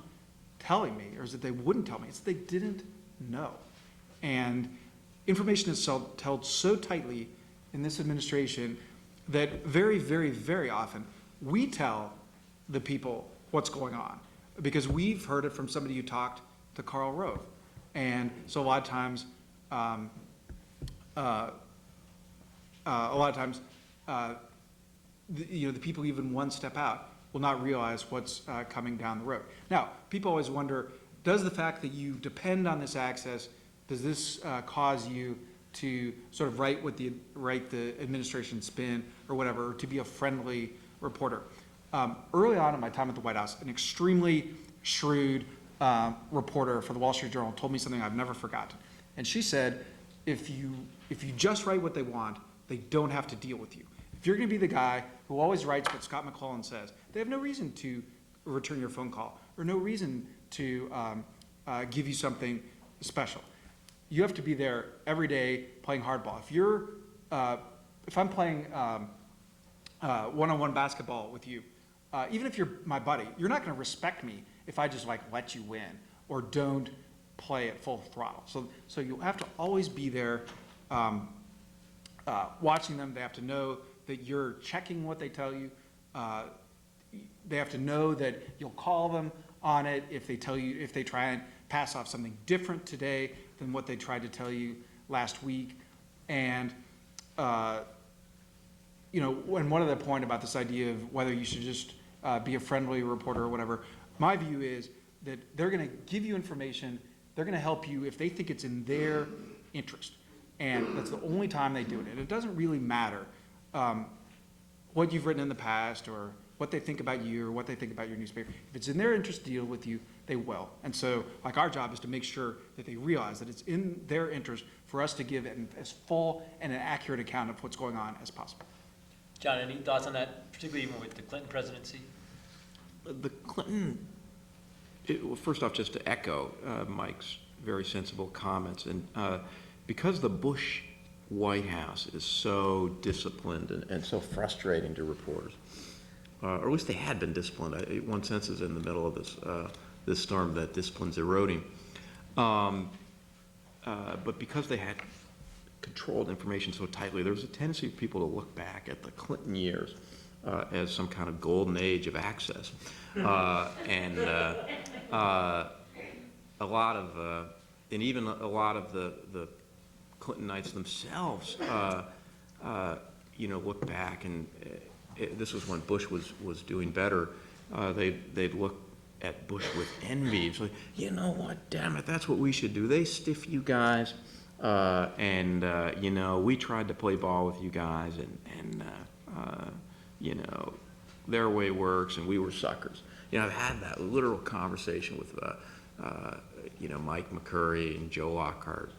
B: telling me or that they wouldn't tell me, it's that they didn't know. And information is held so tightly in this administration that very, very, very often we tell the people what's going on because we've heard it from somebody who talked to Karl Rove. And so a lot of times, the people even one step out will not realize what's coming down the road. Now, people always wonder, does the fact that you depend on this access, does this cause you to sort of write the administration spin or whatever, or to be a friendly reporter? Early on in my time at the White House, an extremely shrewd reporter for the Wall Street Journal told me something I've never forgotten. And she said, if you just write what they want, they don't have to deal with you. If you're going to be the guy who always writes what Scott McClellan says, they have no reason to return your phone call or no reason to give you something special. You have to be there every day playing hardball. If I'm playing one-on-one basketball with you, even if you're my buddy, you're not going to respect me if I just let you win or don't play at full throttle. So you'll have to always be there watching them. They have to know that you're checking what they tell you. They have to know that you'll call them on it if they try and pass off something different today than what they tried to tell you last week. And and one other point about this idea of whether you should just be a friendly reporter or whatever, my view is that they're going to give you information, they're going to help you if they think it's in their interest. And that's the only time they do it. And it doesn't really matter what you've written in the past or what they think about you or what they think about your newspaper. If it's in their interest to deal with you, they will. And so our job is to make sure that they realize that it's in their interest for us to give as full and an accurate account of what's going on as possible.
A: John, any thoughts on that, particularly even with the Clinton presidency?
C: The Clinton, well, first off, just to echo Mike's very sensible comments, and because the Bush White House is so disciplined and so frustrating to reporters, or at least they had been disciplined. One sense is in the middle of this storm that discipline's eroding. But because they had controlled information so tightly, there was a tendency of people to look back at the Clinton years as some kind of golden age of access. a lot of, and even a lot of the Clintonites themselves, look back, and this was when Bush was doing better. They'd look at Bush with envy. It's like, you know what, damn it, that's what we should do. They stiff you guys, and we tried to play ball with you guys, and their way works, and we were suckers. I've had that literal conversation with, Mike McCurry and Joe Lockhart,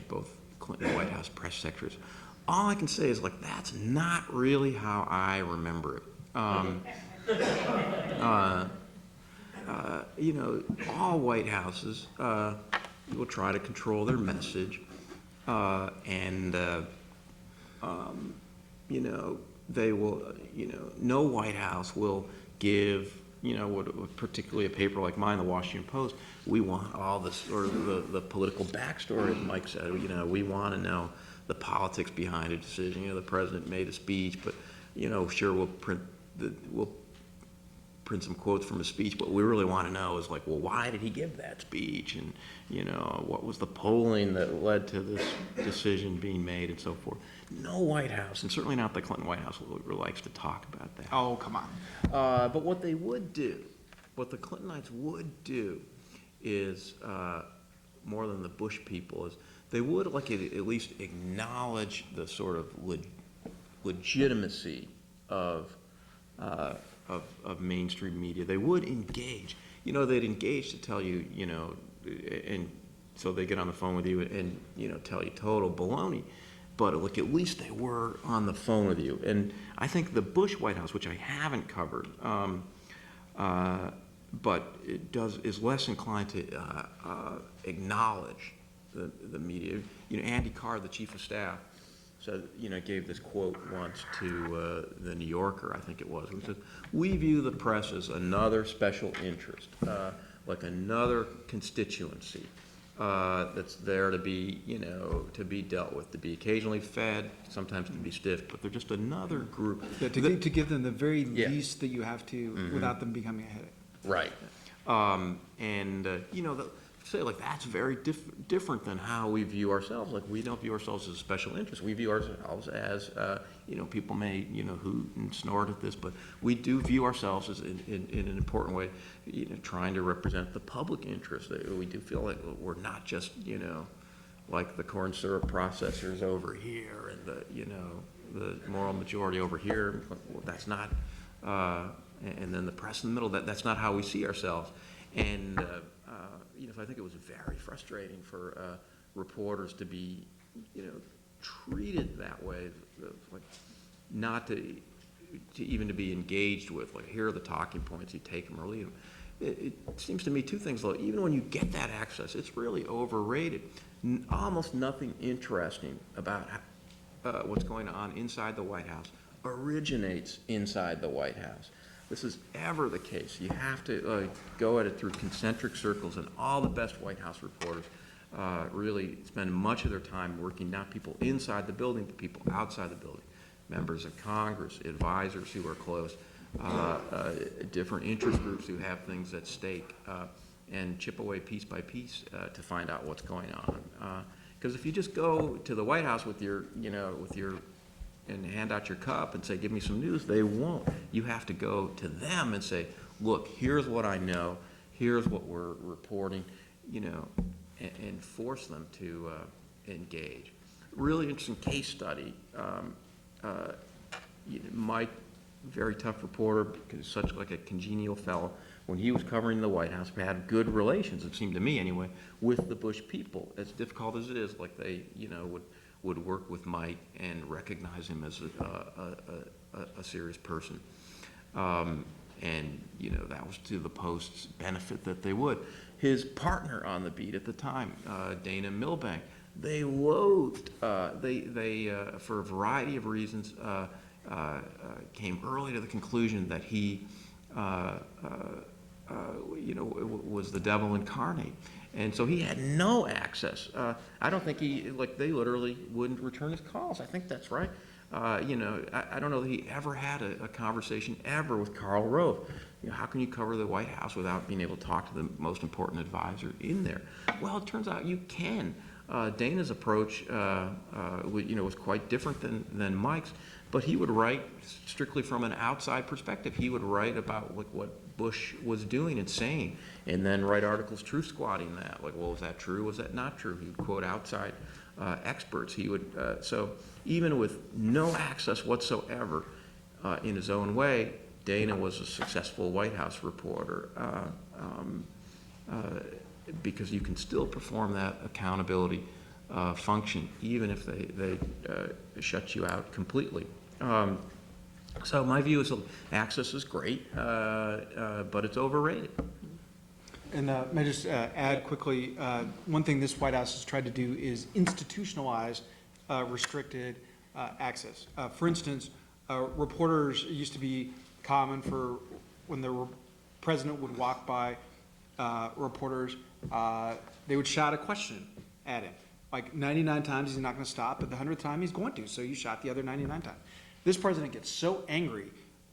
C: both Clinton White House press secretaries. All I can say is, that's not really how I remember it. All White Houses will try to control their message, they will, no White House will give, particularly a paper like mine, the Washington Post, we want all this, or the political backstory, as Mike said, we want to know the politics behind a decision. The president made a speech, but, sure, we'll print some quotes from his speech, but what we really want to know is why did he give that speech, and what was the polling that led to this decision being made, and so forth. No White House, and certainly not the Clinton White House, likes to talk about that.
B: Oh, come on.
C: But what they would do, what the Clintonites would do, is more than the Bush people, is they would at least acknowledge the sort of legitimacy of mainstream media. They would engage. They'd engage to tell you, and so they get on the phone with you and tell you total baloney. But at least they were on the phone with you. And I think the Bush White House, which I haven't covered, but is less inclined to acknowledge the media. Andy Carr, the chief of staff, said, gave this quote once to the New Yorker, I think it was, which said, "We view the press as another special interest, like another constituency that's there to be, to be dealt with, to be occasionally fed, sometimes to be stiffed, but they're just another group."
B: Yeah, to give them the very least that you have to without them becoming a headache.
C: Right. Say that's very different than how we view ourselves. We don't view ourselves as a special interest. We view ourselves as, people may, hoot and snort at this, but we do view ourselves as in an important way, trying to represent the public interest. We do feel like we're not just, like the corn syrup processors over here and the moral majority over here. Well, that's not, and then the press in the middle. That's not how we see ourselves. And so I think it was very frustrating for reporters to be, treated that way, not to even to be engaged with. Here are the talking points. You take them or leave them. It seems to me two things, though. Even when you get that access, it's really overrated. Almost nothing interesting about what's going on inside the White House originates inside the White House. This is ever the case. You have to go at it through concentric circles, and all the best White House reporters really spend much of their time working not people inside the building, but people outside the building. Members of Congress, advisors who are close, different interest groups who have things at stake, and chip away piece by piece to find out what's going on. Because if you just go to the White House with your and hand out your cup and say, "Give me some news," they won't. You have to go to them and say, "Look, here's what I know, here's what we're reporting," and force them to engage. Really interesting case study. Mike, very tough reporter, because such a congenial fellow. When he was covering the White House, we had good relations, it seemed to me anyway, with the Bush people. As difficult as it is, they, would work with Mike and recognize him as a serious person. That was to the Post's benefit that they would. His partner on the beat at the time, Dana Milbank, they loathed, they for a variety of reasons, came early to the conclusion that he, was the devil incarnate. And so he had no access. I don't think they literally wouldn't return his calls. I think that's right. I don't know that he ever had a conversation ever with Karl Rove. How can you cover the White House without being able to talk to the most important advisor in there? Well, it turns out you can. Dana's approach, was quite different than Mike's, but he would write strictly from an outside perspective. He would write about what Bush was doing and saying, and then write articles truth squatting that. Well, was that true? Was that not true? He would quote outside experts. He would so even with no access whatsoever in his own way, Dana was a successful White House reporter. Because you can still perform that accountability function even if they shut you out completely. So my view is access is great, but it's overrated.
B: And may I just add quickly, one thing this White House has tried to do is institutionalize restricted access. For instance, reporters, it used to be common for when the president would walk by reporters, they would shout a question at him. Like 99 times he's not going to stop, but the 100th time he's going to, so you shot the other 99 times. This president gets so angry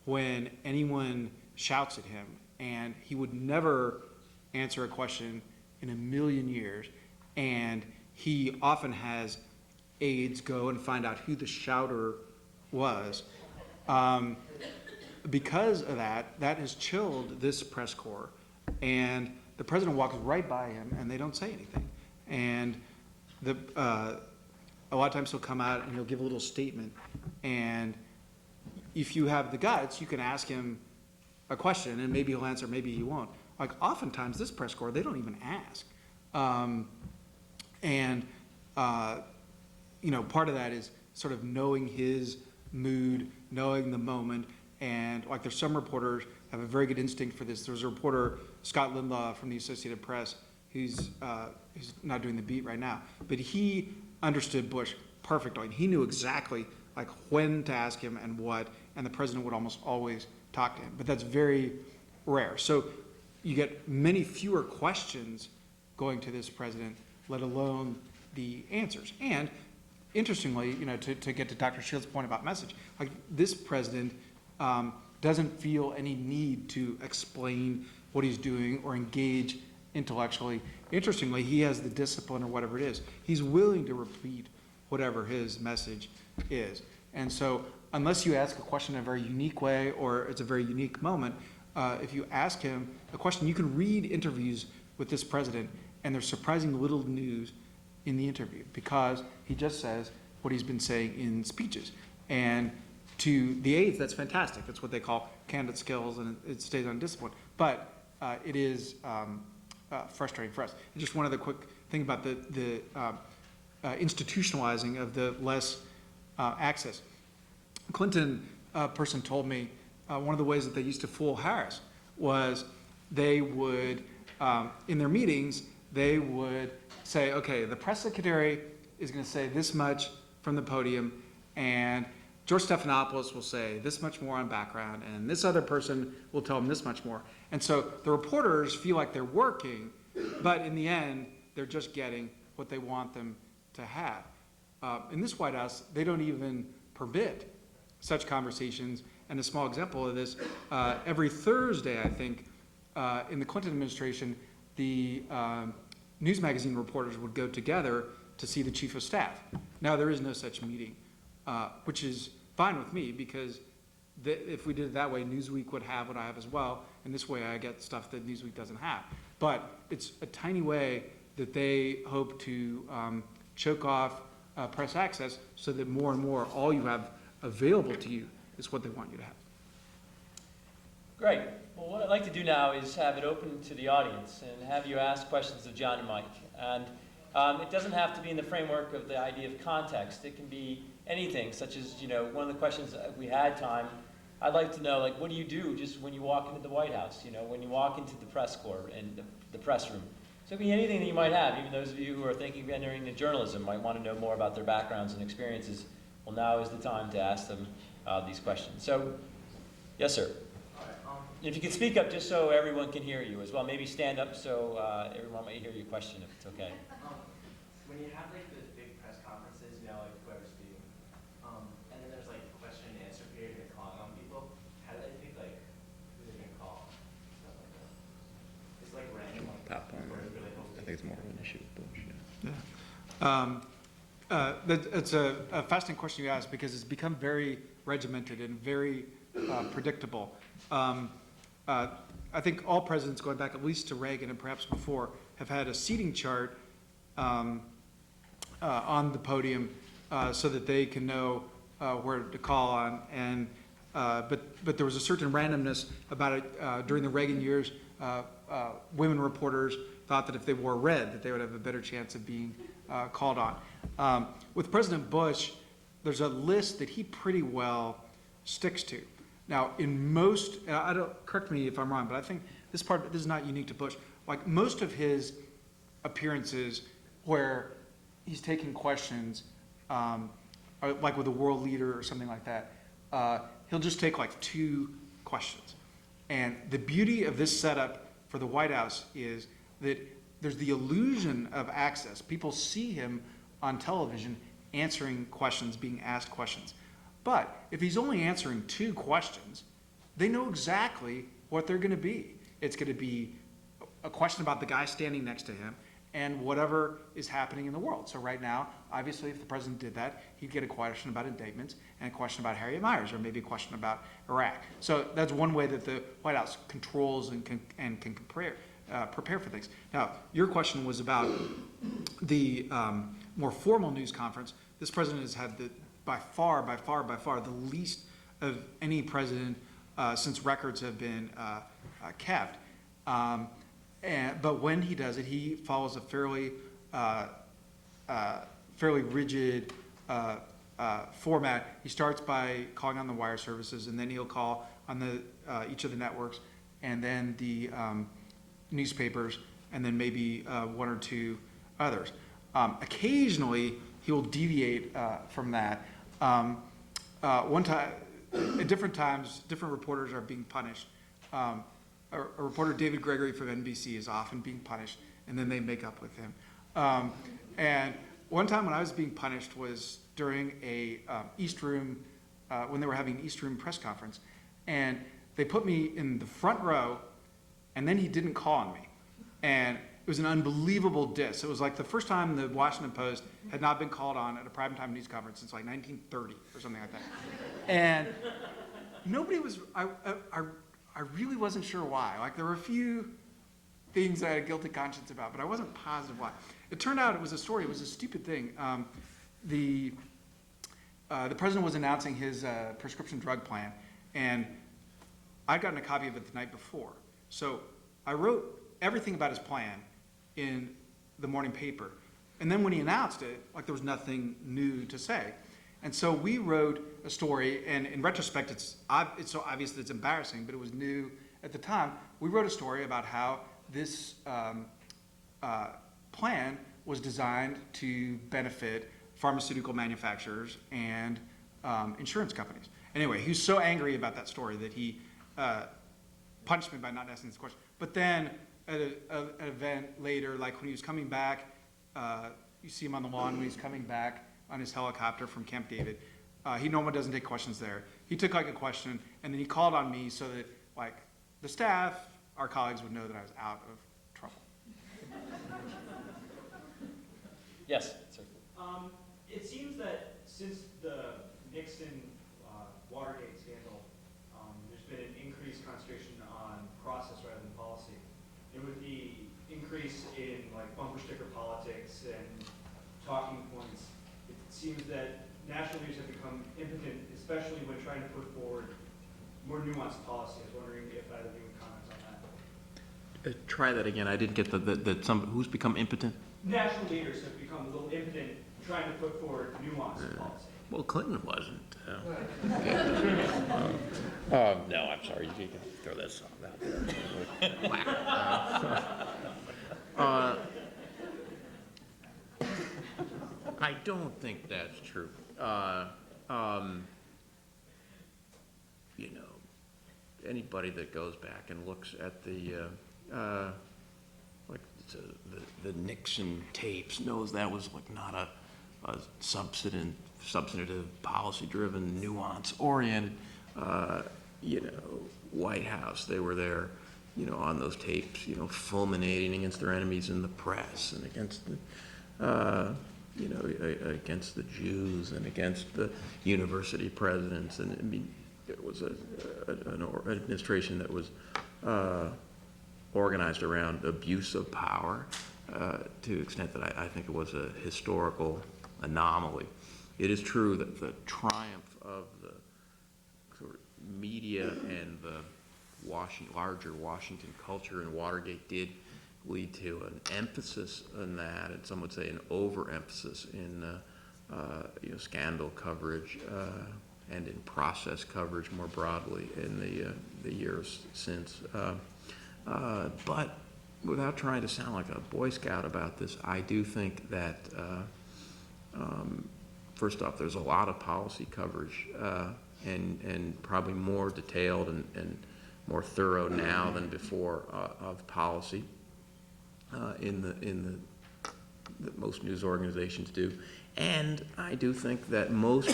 B: when anyone shouts at him, and he would never answer a question in a million years, and he often has aides go and find out who the shouter was. Because of that, that has chilled this press corps, and the president walks right by him and they don't say anything. And a lot of times he'll come out and he'll give a little statement, and if you have the guts, you can ask him a question and maybe he'll answer, maybe he won't. Like oftentimes this press corps, they don't even ask. Part of that is sort of knowing his mood, knowing the moment, and like there's some reporters have a very good instinct for this. There's a reporter, Scott Lindlaw from the Associated Press, who's not doing the beat right now, but he understood Bush perfectly. He knew exactly like when to ask him and what, and the president would almost always talk to him, but that's very rare. So you get many fewer questions going to this president, let alone the answers. And interestingly, to get to Dr. Shields' point about message, like this president doesn't feel any need to explain what he's doing or engage intellectually. Interestingly, he has the discipline or whatever it is. He's willing to repeat whatever his message is. And so unless you ask a question in a very unique way or it's a very unique moment, if you ask him a question, you can read interviews with this president and there's surprisingly little news in the interview because he just says what he's been saying in speeches. And to the aides, that's fantastic. That's what they call candidate skills, and it stays on discipline. But it is frustrating for us. And just one other quick thing about the institutionalizing of the less access. Clinton person told me one of the ways that they used to fool Harris was they would, in their meetings, they would say, okay, the press secretary is going to say this much from the podium, and George Stephanopoulos will say this much more on background, and this other person will tell him this much more. And so the reporters feel like they're working, but in the end, they're just getting what they want them to have. In this White House, they don't even permit such conversations. And a small example of this, every Thursday, I think, in the Clinton administration, the news magazine reporters would go together to see the chief of staff. Now, there is no such meeting. Which is fine with me because if we did it that way, Newsweek would have what I have as well, and this way I get stuff that Newsweek doesn't have. But it's a tiny way that they hope to choke off press access so that more and more all you have available to you is what they want you to have.
A: Great. Well, what I'd like to do now is have it open to the audience and have you ask questions of John and Mike. And it doesn't have to be in the framework of the idea of context. It can be anything, such as, one of the questions if we had time, I'd like to know, like, what do you do just when you walk into the White House, when you walk into the press corps and the press room? So it can be anything that you might have. Even those of you who are thinking of entering into journalism might want to know more about their backgrounds and experiences. Well, now is the time to ask them these questions. So, yes, sir. If you could speak up just so everyone can hear you as well. Maybe stand up so everyone might hear your question if it's okay.
D: When you have like the big press conferences, like whoever's speaking, and then there's
C: it's more of an issue with Bush. Yeah.
B: It's a fascinating question you asked because it's become very regimented and very predictable. I think all presidents going back at least to Reagan and perhaps before have had a seating chart on the podium so that they can know where to call on. And but there was a certain randomness about it during the Reagan years. Women reporters thought that if they wore red, that they would have a better chance of being called on. With President Bush, there's a list that he pretty well sticks to. Now, in most, I don't, correct me if I'm wrong, but I think this is not unique to Bush. Like most of his appearances where he's taking questions, like with a world leader or something like that, he'll just take like 2 questions. And the beauty of this setup for the White House is that there's the illusion of access. People see him on television answering questions, being asked questions. But if he's only answering 2 questions, they know exactly what they're going to be. It's going to be a question about the guy standing next to him and whatever is happening in the world. So right now, obviously, if the president did that, he'd get a question about indictments and a question about Harriet Miers, or maybe a question about Iraq. So that's one way that the White House controls and can prepare for things. Now, your question was about the more formal news conference. This president has had by far, the least of any president since records have been kept. But when he does it, he follows a fairly rigid format. He starts by calling on the wire services, and then he'll call on each of the networks, and then the newspapers, and then maybe 1 or 2 others. Occasionally, he will deviate from that. One time, at different times, different reporters are being punished. A reporter, David Gregory from NBC, is often being punished, and then they make up with him. And one time when I was being punished was during a East Room, when they were having an East Room press conference, and they put me in the front row, and then he didn't call on me. And it was an unbelievable diss. It was like the first time the Washington Post had not been called on at a primetime news conference since like 1930 or something like that. And nobody was, I really wasn't sure why. Like there were a few things that I had a guilty conscience about, but I wasn't positive why. It turned out it was a story, it was a stupid thing. The president was announcing his prescription drug plan, and I'd gotten a copy of it the night before. So I wrote everything about his plan in the morning paper. And then when he announced it, like there was nothing new to say. And so we wrote a story, and in retrospect, it's so obvious that it's embarrassing, but it was new at the time. We wrote a story about how this plan was designed to benefit pharmaceutical manufacturers and insurance companies. Anyway, he was so angry about that story that he punished me by not asking this question. But then at an event later, like when he was coming back, you see him on the lawn when he's coming back on his helicopter from Camp David. He normally doesn't take questions there. He took like a question, and then he called on me so that like the staff, our colleagues would know that I was out of trouble.
A: Yes, sir.
D: It seems that since the Nixon Watergate scandal, there's been an increased concentration on process rather than policy. And with the increase in like bumper sticker politics and talking points, it seems that national leaders have become impotent, especially when trying to put forward more nuanced policy. I was wondering if either of you would comment on that.
C: Try that again. I didn't get who's become impotent?
D: National leaders have become a little impotent trying to put forward nuanced policy.
C: Well, Clinton wasn't. No, I'm sorry. You can throw that song out there. I don't think that's true. You know, anybody that goes back and looks at the Nixon tapes knows that was like not a substantive, policy-driven, nuance-oriented, you know, White House. They were there on those tapes, fulminating against their enemies in the press and against the, against the Jews and against the university presidents. And I mean, it was an administration that was organized around abuse of power to the extent that I think it was a historical anomaly. It is true that the triumph of the sort of media and the larger Washington culture in Watergate did lead to an emphasis on that, and some would say an overemphasis in scandal coverage and in process coverage more broadly in the years since. But without trying to sound like a Boy Scout about this, I do think that first off, there's a lot of policy coverage and probably more detailed and more thorough now than before of policy in the most news organizations do. And I do think that most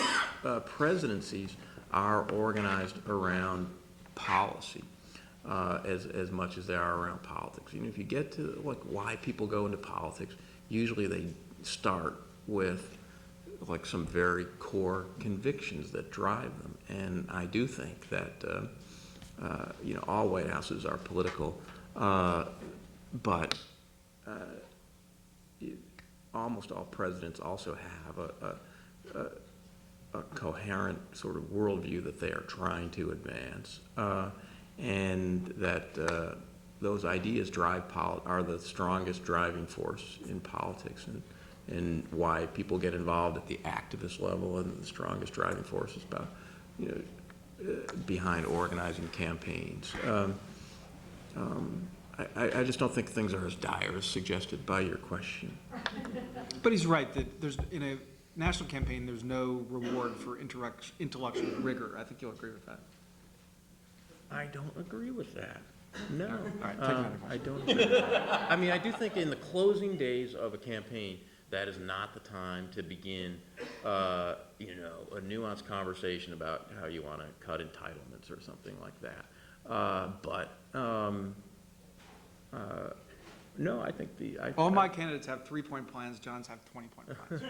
C: presidencies are organized around policy as much as they are around politics. If you get to like why people go into politics, usually they start with like some very core convictions that drive them. And I do think that all White Houses are political, but almost all presidents also have a coherent sort of worldview that they are trying to advance, and that those ideas are the strongest driving force in politics, and why people get involved at the activist level, and the strongest driving force is about behind organizing campaigns. I just don't think things are as dire as suggested by your question.
B: But he's right that in a national campaign, there's no reward for intellectual rigor. I think you'll agree with that.
C: I don't agree with that. No.
B: All right, take another question.
C: I don't agree with that. I mean, I do think in the closing days of a campaign, that is not the time to begin, a nuanced conversation about how you want to cut entitlements or something like that. No, I think
B: all my candidates have 3-point plans. John's have 20-point plans.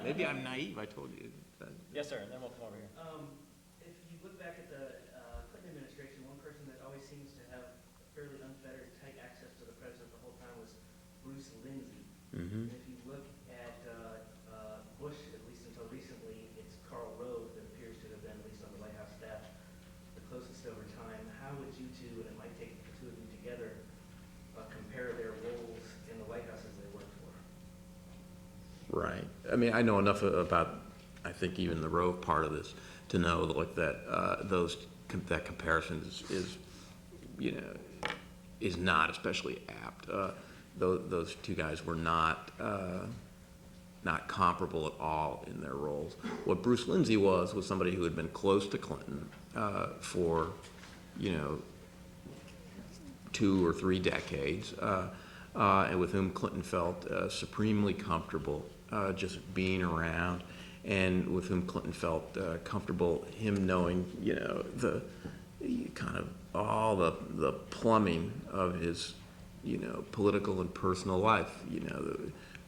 C: Maybe I'm naive. I told you.
A: Yes, sir, and then we'll come over here.
E: If you look back at the Clinton administration, one person that always seems to have fairly unfettered, tight access to the president the whole time was Bruce Lindsay.
C: Mm-hmm.
E: And if you look at Bush, at least until recently, it's Karl Rove that appears to have been, at least on the White House staff, the closest over time. How would you two, and it might take the two of you together, compare their roles in the White House as they worked for?
C: Right. I mean, I know enough about, I think, even the Rove part of this to know that that comparison is not especially apt. Those two guys were not comparable at all in their roles. What Bruce Lindsay was somebody who had been close to Clinton for 2 or 3 decades, and with whom Clinton felt supremely comfortable just being around, and with whom Clinton felt comfortable him knowing, the kind of all the plumbing of his, political and personal life,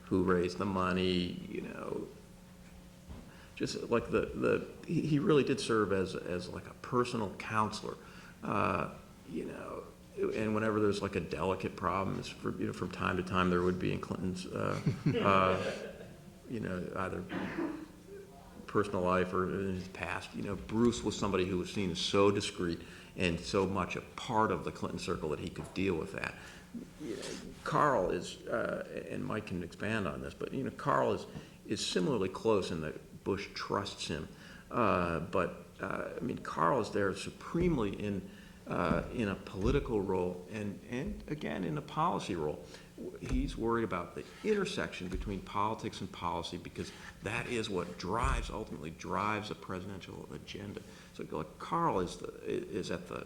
C: who raised the money, just like he really did serve as like a personal counselor, and whenever there's like a delicate problem, from time to time there would be in Clinton's, either personal life or in his past, Bruce was somebody who was seen as so discreet and so much a part of the Clinton circle that he could deal with that. Carl is, and Mike can expand on this, but Carl is similarly close in that Bush trusts him, but Carl is there supremely in a political role and again in a policy role. He's worried about the intersection between politics and policy because that is what ultimately drives a presidential agenda. So like Carl is at the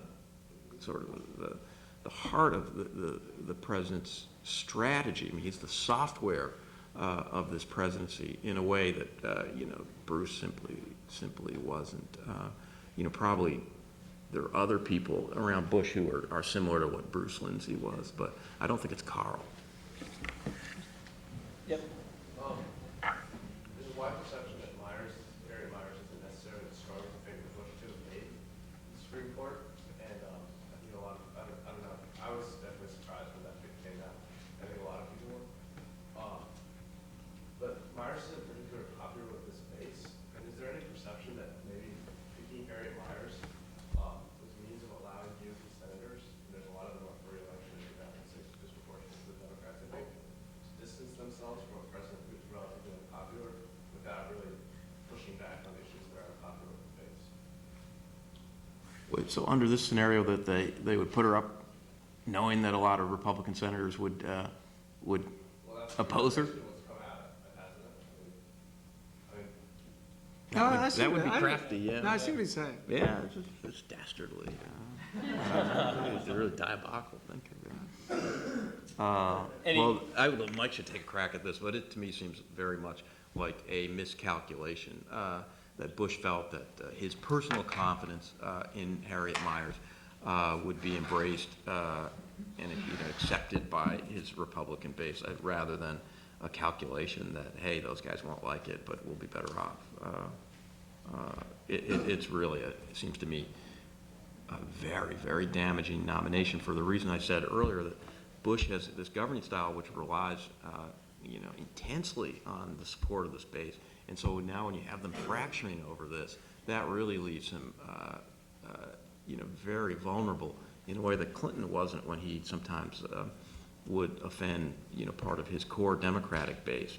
C: sort of the heart of the president's strategy. I mean, he's the software of this presidency in a way that Bruce simply wasn't. Probably there are other people around Bush who are similar to what Bruce Lindsay was, but I don't think it's Carl.
A: Yep.
F: There's a wide perception that Harriet Miers isn't necessarily the strongest figure Bush to have made in the Supreme Court, and I don't know. I was definitely surprised when that pick came out. I think a lot of people were. But Miers isn't particularly popular with this base, and is there any perception that maybe picking Harriet Miers was a means of allowing you as senators, and there's a lot of them up for re-election in 2006, disproportionate to the Democrats, I think, to distance themselves from a president who's relatively unpopular without really pushing back on issues that are unpopular with the base?
C: Wait, so under this scenario that they would put her up knowing that a lot of Republican senators would
F: Well, that's
C: oppose her?
F: what's come out, hasn't it? I mean,
B: No, I see
C: That would be
B: what- I-
C: crafty, yeah.
B: No, I see what he's saying.
C: Yeah, it's dastardly. It's a really diabolical thinking. Well, Mike should take a crack at this, but it to me seems very much like a miscalculation. That Bush felt that his personal confidence in Harriet Miers would be embraced and accepted by his Republican base, rather than a calculation that, hey, those guys won't like it, but we'll be better off. It's really, it seems to me, a very, very damaging nomination for the reason I said earlier, that Bush has this governing style which relies, intensely on the support of this base. And so now when you have them fracturing over this, that really leaves him, very vulnerable in a way that Clinton wasn't when he sometimes would offend, part of his core Democratic base.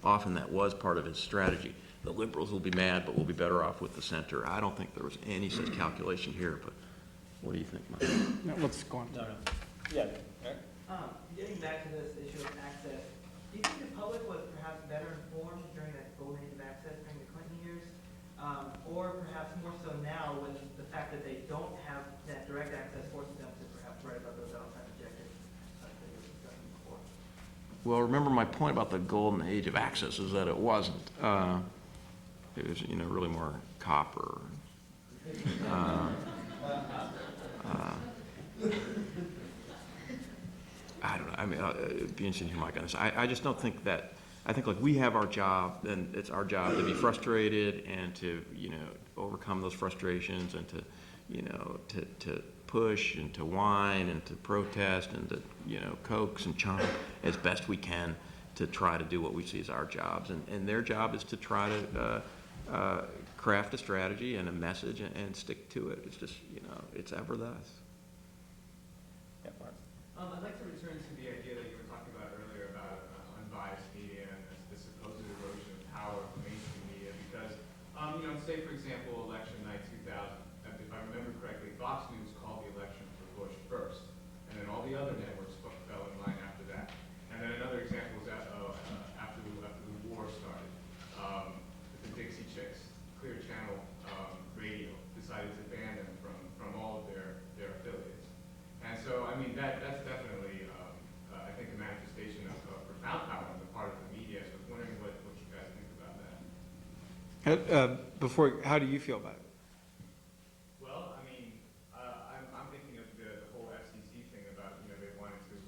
C: Often that was part of his strategy. The liberals will be mad, but we'll be better off with the center. I don't think there was any such calculation here, but what do you think, Mike?
B: No, let's go on.
A: No. Yeah. Eric?
G: Getting back to this issue of access, do you think the public was perhaps better informed during that golden age of access during the Clinton years? Or perhaps more so now when the fact that they don't have that direct access forces them to perhaps write about those outside objectives that we were discussing before?
C: Well, remember my point about the golden age of access is that it wasn't. It was, really more copper. I don't know. I mean, it'd be interesting to hear Mike on this. I just don't think that. I think like we have our job, then it's our job to be frustrated and to overcome those frustrations and to push and to whine and to protest and to coax and chomp as best we can to try to do what we see as our jobs. And their job is to try to craft a strategy and a message and stick to it. It's just it's ever thus.
A: Yeah, Mark.
H: I'd like to return to the idea that you were talking about earlier about unbiased media and the supposed erosion of power of mainstream media. Because, say for example, election night 2000, if I remember correctly, Fox News called the election for Bush first, and then all the other networks fell in line after that. And then another example was after the war started, the Dixie Chicks, Clear Channel Radio decided to ban them from all of their affiliates. And so, I mean, that's definitely, I think, a manifestation of profound power on the part of the media. So I was wondering what you guys think about that.
B: How do you feel about it?
H: Well, I mean, I'm thinking of the whole FCC thing about, they wanted to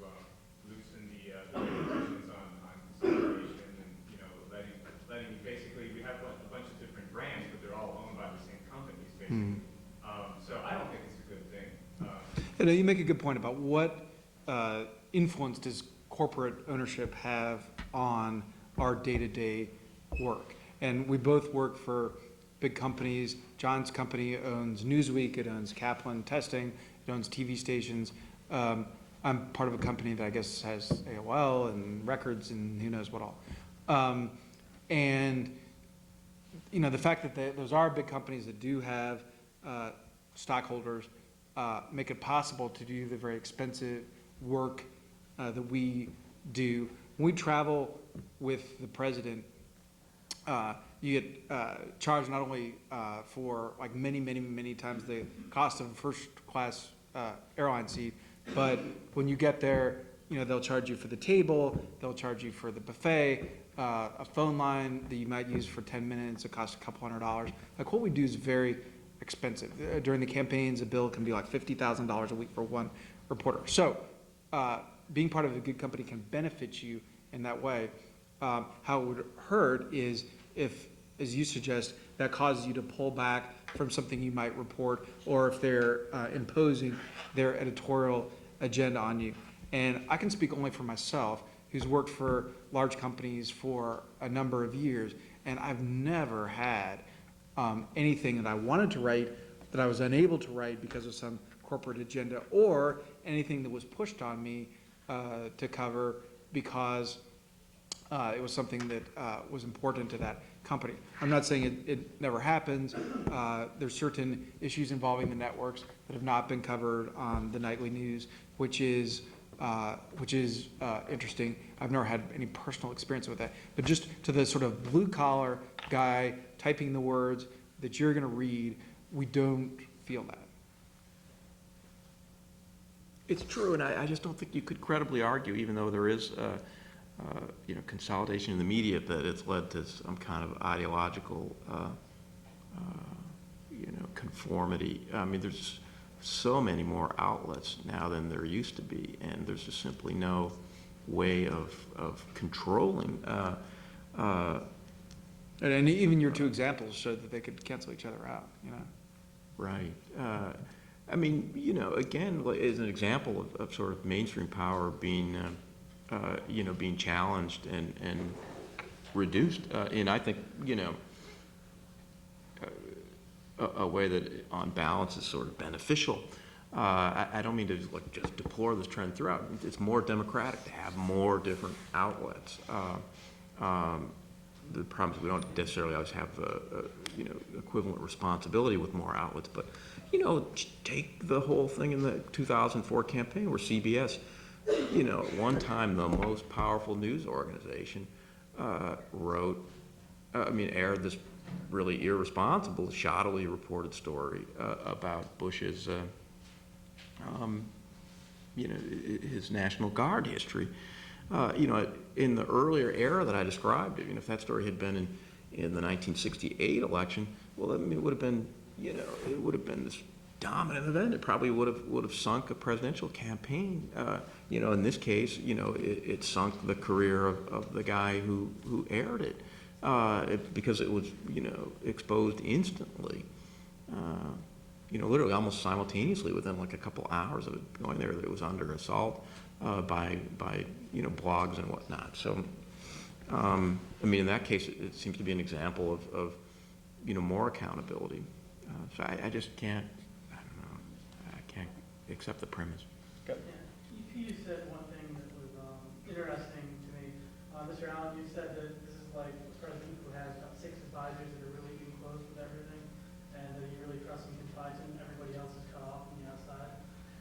H: loosen the regulations on consolidation and, letting basically, we have a bunch of different brands, but they're all owned by the same companies, basically. So I don't think it's a good thing.
B: You make a good point about what influence does corporate ownership have on our day-to-day work. And we both work for big companies. John's company owns Newsweek, it owns Kaplan Testing, it owns TV stations. I'm part of a company that I guess has AOL and records and who knows what all. And the fact that those are big companies that do have stockholders make it possible to do the very expensive work that we do. When we travel with the president, you get charged not only for like many times the cost of a first-class airline seat, but when you get there, they'll charge you for the table, they'll charge you for the buffet, a phone line that you might use for 10 minutes, it costs a couple $100. Like what we do is very expensive. During the campaigns, a bill can be like $50,000 a week for one reporter. So being part of a good company can benefit you in that way. How it would hurt is if, as you suggest, that causes you to pull back from something you might report, or if they're imposing their editorial agenda on you. And I can speak only for myself, who's worked for large companies for a number of years, and I've never had anything that I wanted to write that I was unable to write because of some corporate agenda, or anything that was pushed on me to cover because it was something that was important to that company. I'm not saying it never happens. There's certain issues involving the networks that have not been covered on the nightly news, which is interesting. I've never had any personal experience with that. But just to the sort of blue-collar guy typing the words that you're going to read, we don't feel that.
C: It's true, and I just don't think you could credibly argue, even though there is consolidation in the media, that it's led to some kind of ideological conformity. I mean, there's so many more outlets now than there used to be, and there's just simply no way of controlling.
B: And even your two examples showed that they could cancel each other out,
C: Right. I mean, again, as an example of sort of mainstream power being, being challenged and reduced in, I think, a way that on balance is sort of beneficial. I don't mean to just deplore this trend throughout. It's more democratic to have more different outlets. The problem is we don't necessarily always have equivalent responsibility with more outlets, but take the whole thing in the 2004 campaign where CBS, at one time the most powerful news organization, aired this really irresponsible, shoddily reported story about Bush's, his National Guard history. In the earlier era that I described, if that story had been in the 1968 election, well, it would have been, it would have been this dominant event. It probably would have sunk a presidential campaign. In this case, it sunk the career of the guy who aired it. Because it was, exposed instantly, literally almost simultaneously within like a couple hours of it going there, that it was under assault by blogs and whatnot. So, in that case, it seems to be an example of more accountability. So I just can't, I can't accept the premise.
I: Yeah, you said one thing that was interesting to me. Mr. Allen, you said that this is like a president who has about 6 advisors that are really being close with everything, and that he really trusts and confides in. Everybody else is cut off from the outside.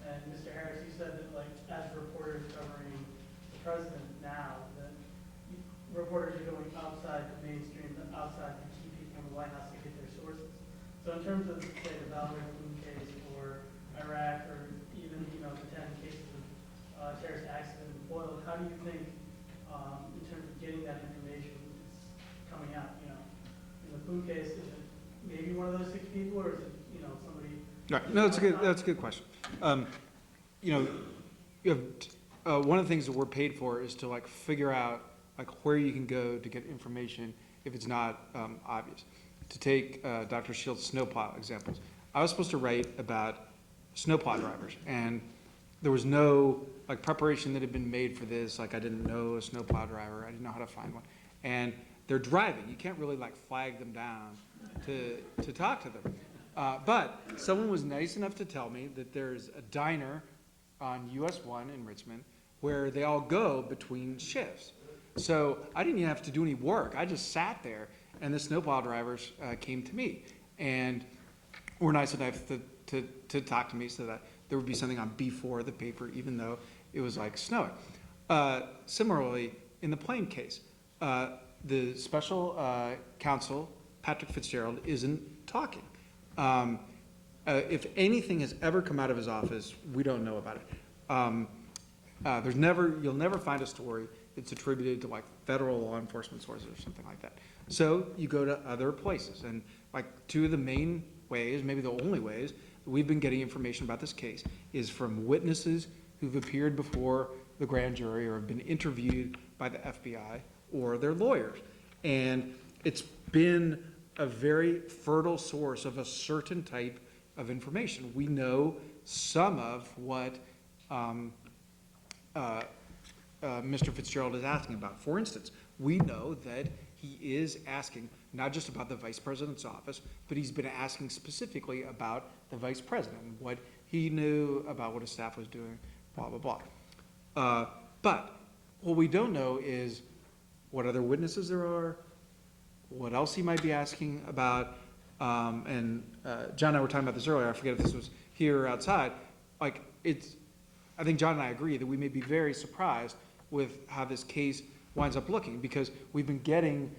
I: And Mr. Harris, you said that as reporters covering the president now, that reporters are going outside the mainstream, outside the key people in the White House to get their sources. So in terms of, say, the Valerie Plum case, or Iraq, or even the 10 cases of terrorist accident in Boyle, how do you think, in terms of getting that information, is coming out? In the Plum case, is it maybe one of those 6 people, or is it somebody?
B: Right. No, that's a good question. You have one of the things that we're paid for is to figure out where you can go to get information if it's not obvious. To take Dr. Shields' snowplow examples, I was supposed to write about snowplow drivers, and there was no preparation that had been made for this. I didn't know a snowplow driver. I didn't know how to find one, and they're driving. You can't really flag them down to talk to them. But someone was nice enough to tell me that there's a diner on US 1 in Richmond where they all go between shifts. So I didn't even have to do any work. I just sat there, and the snowplow drivers came to me and were nice enough to talk to me so that there would be something on B4 of the paper, even though it was snowing. Similarly, in the plane case, the special counsel, Patrick Fitzgerald, isn't talking. If anything has ever come out of his office, we don't know about it. You'll never find a story that's attributed to federal law enforcement sources or something like that. So you go to other places, and 2 of the main ways, maybe the only ways, that we've been getting information about this case is from witnesses who've appeared before the grand jury or have been interviewed by the FBI or their lawyers. And it's been a very fertile source of a certain type of information. We know some of what Mr. Fitzgerald is asking about. For instance, we know that he is asking not just about the vice president's office, but he's been asking specifically about the vice president, what he knew about what his staff was doing, blah, blah, blah. But what we don't know is what other witnesses there are, what else he might be asking about. And John and I were talking about this earlier. I forget if this was here or outside. Like, I think John and I agree that we may be very surprised with how this case winds up looking, because we've been getting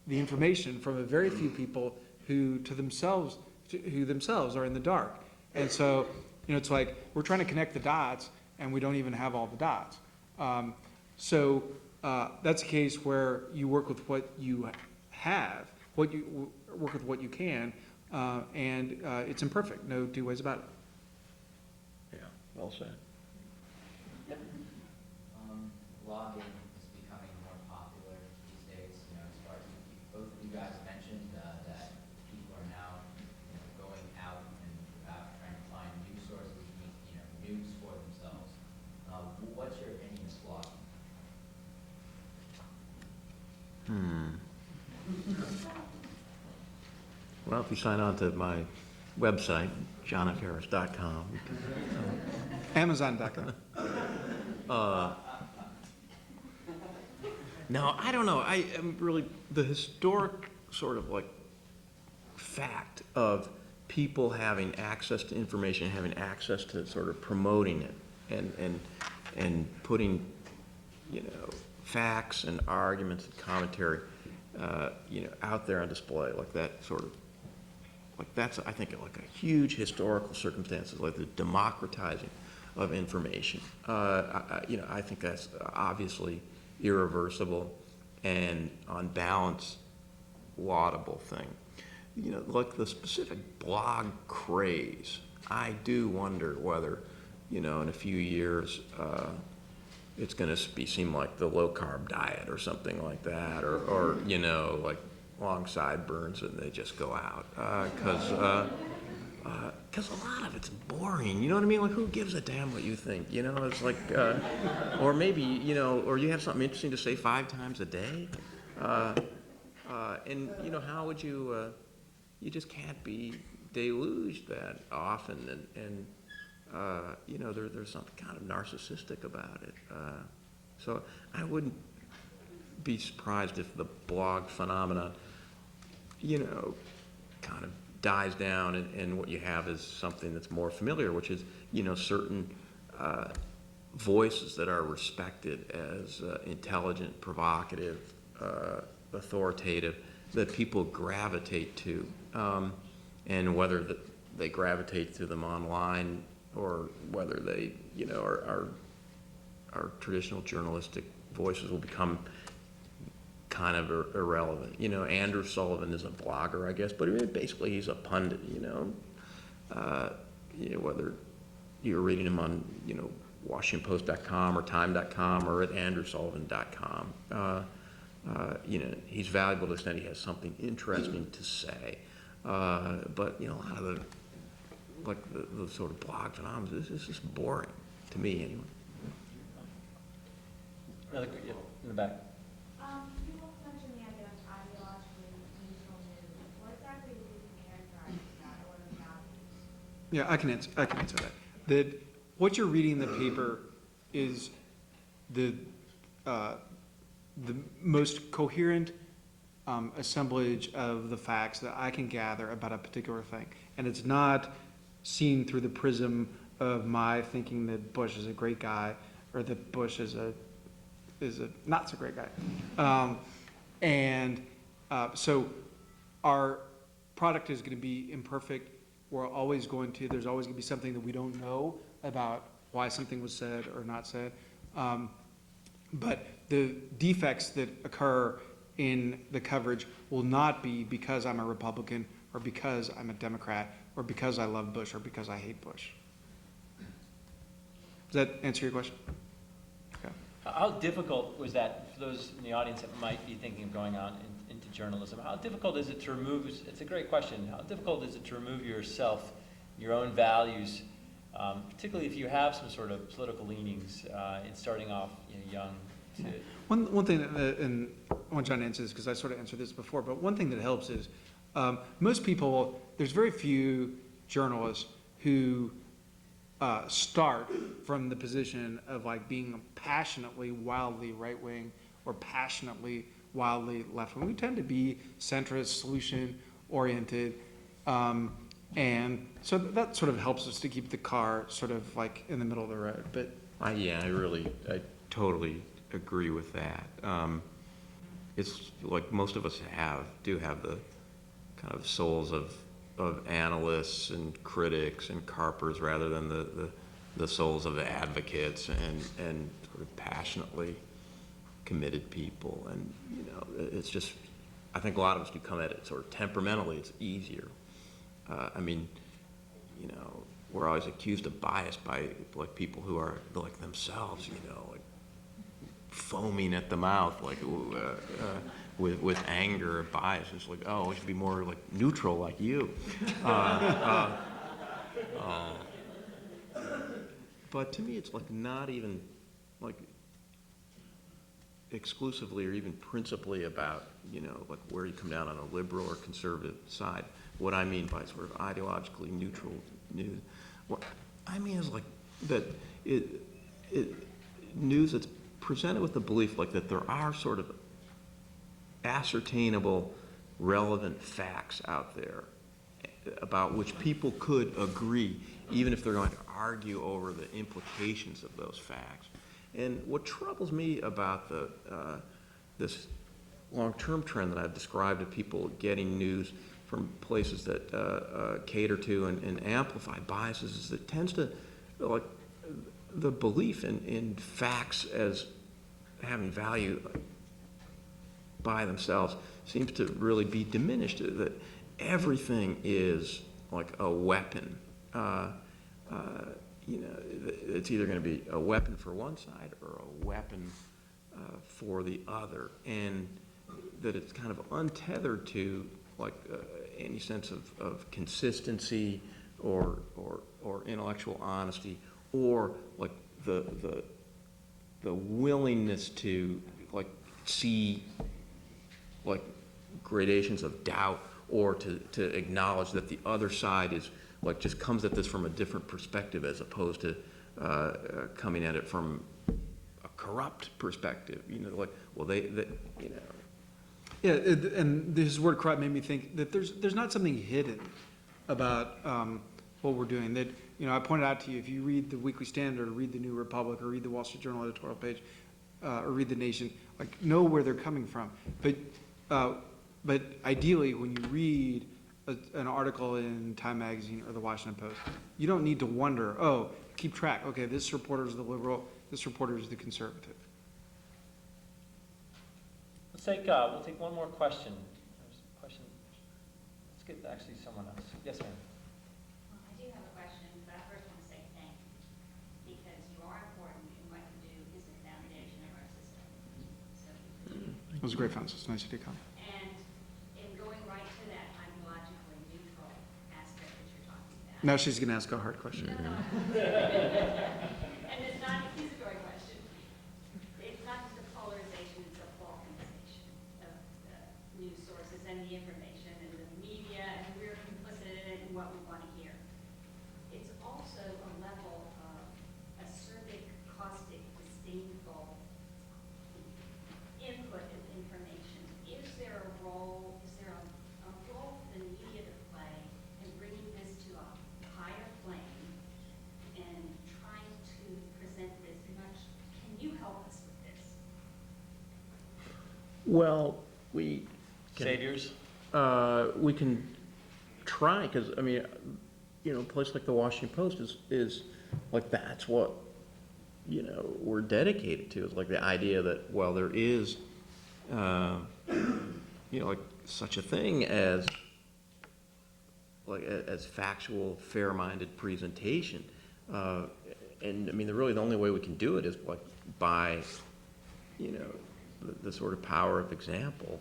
B: the information from a very few people who themselves are in the dark. And so, it's like we're trying to connect the dots and we don't even have all the dots. So that's a case where you work with what you have, work with what you can, and it's imperfect. No two ways about it.
C: Yeah, well said.
J: Blogging is becoming more popular these days, as far as both of you guys mentioned that people are now, going out and about trying to find news sources, news for themselves. What's your opinion of blogging?
C: Well, if you sign on to my website, johnfharris.com,
B: Amazon.com.
C: No, I don't know. I am really, the historic sort of like fact of people having access to information, having access to sort of promoting it and putting, facts and arguments and commentary, out there on display, like that sort of, like that's, I think, like a huge historical circumstances, like the democratizing of information. I think that's obviously irreversible and on balance laudable thing. Like the specific blog craze, I do wonder whether, in a few years, it's going to seem like the low carb diet or something like that, or like long sideburns and they just go out because a lot of it's boring. You know what I mean? Like, who gives a damn what you think? It's like, or maybe, or you have something interesting to say 5 times a day. And, how would you, you just can't be deluged that often. And there's something kind of narcissistic about it. So I wouldn't be surprised if the blog phenomenon, kind of dies down and what you have is something that's more familiar, which is, certain voices that are respected as intelligent, provocative, authoritative, that people gravitate to. And whether they gravitate to them online or whether they, our traditional journalistic voices will become kind of irrelevant. Andrew Sullivan is a blogger, I guess, but basically he's a pundit, whether you're reading him on, WashingtonPost.com or Time.com or at AndrewSullivan.com. He's valuable to the extent he has something interesting to say. But, a lot of the sort of blog phenomenon, this is just boring to me anyway.
A: Another, in the back.
K: You both mentioned the idea of ideologically neutral news. What exactly would you characterize that or the values?
B: Yeah, I can answer that. What you're reading in the paper is the most coherent assemblage of the facts that I can gather about a particular thing, and it's not seen through the prism of my thinking that Bush is a great guy or that Bush is a not so great guy. So our product is going to be imperfect. There's always going to be something that we don't know about why something was said or not said. But the defects that occur in the coverage will not be because I'm a Republican or because I'm a Democrat, or because I love Bush, or because I hate Bush. Does that answer your question? Okay.
A: How difficult was that for those in the audience that might be thinking of going on into journalism? How difficult is it to remove, it's a great question, how difficult is it to remove yourself, your own values, particularly if you have some sort of political leanings in starting off young?
B: One thing, and I want John to answer this because I sort of answered this before, but one thing that helps is most people, there's very few journalists who start from the position of like being passionately, wildly right-wing or passionately, wildly left-wing. We tend to be centrist, solution-oriented, and so that sort of helps us to keep the car sort of like in the middle of the road. But
C: I totally agree with that. It's like most of us do have the kind of souls of analysts and critics and carpers rather than the souls of advocates and sort of passionately committed people. And it's just, I think a lot of us do come at it sort of temperamentally. It's easier. We're always accused of bias by like people who are like themselves, like foaming at the mouth, like with anger or bias. It's like, oh, we should be more like neutral like you. But to me, it's like not even like exclusively or even principally about, like where you come down on a liberal or conservative side. What I mean by sort of ideologically neutral news, what I mean is like that news that's presented with the belief like that there are sort of ascertainable, relevant facts out there about which people could agree, even if they're going to argue over the implications of those facts. And what troubles me about this long-term trend that I've described of people getting news from places that cater to and amplify biases is it tends to, like, the belief in facts as having value by themselves seems to really be diminished, that everything is like a weapon. It's either going to be a weapon for one side or a weapon for the other, and that it's kind of untethered to like any sense of consistency or intellectual honesty, or like the willingness to like see like gradations of doubt, or to acknowledge that the other side is like just comes at this from a different perspective as opposed to coming at it from a corrupt perspective. Like, well,
B: yeah, and this word corrupt made me think that there's not something hidden about what we're doing. That I pointed out to you, if you read the Weekly Standard, or read the New Republic, or read the Wall Street Journal editorial page, or read the Nation, like know where they're coming from. But ideally, when you read an article in Time Magazine or the Washington Post, you don't need to wonder, keep track. Okay, this reporter is the liberal, this reporter is the conservative.
A: We'll take one more question. There's a question. Let's get actually someone else. Yes, ma'am.
L: I do have a question, but I first want to say thank you, because you are important, and what you do is the foundation of our system. So
B: It was great fun. So it's nice of you to come.
L: And in going right to that ideologically neutral aspect that you're talking about.
B: Now she's going to ask a hard question.
L: And it's not an accusatory question. It's not just a polarization, it's a balkanization of the news sources and the information and the media, and we're complicit in it and what we want to hear. It's also a level of acerbic, caustic, disdainful input of information. Is there a role for the media to play in bringing this to a higher plane and trying to present this much? Can you help us with this?
C: well, we
A: Saviors.
C: can try, because a place like the Washington Post is like that's what we're dedicated to. It's like the idea that there is like such a thing as like as factual, fair-minded presentation. And I mean, really the only way we can do it is like by, you know, the sort of power of example.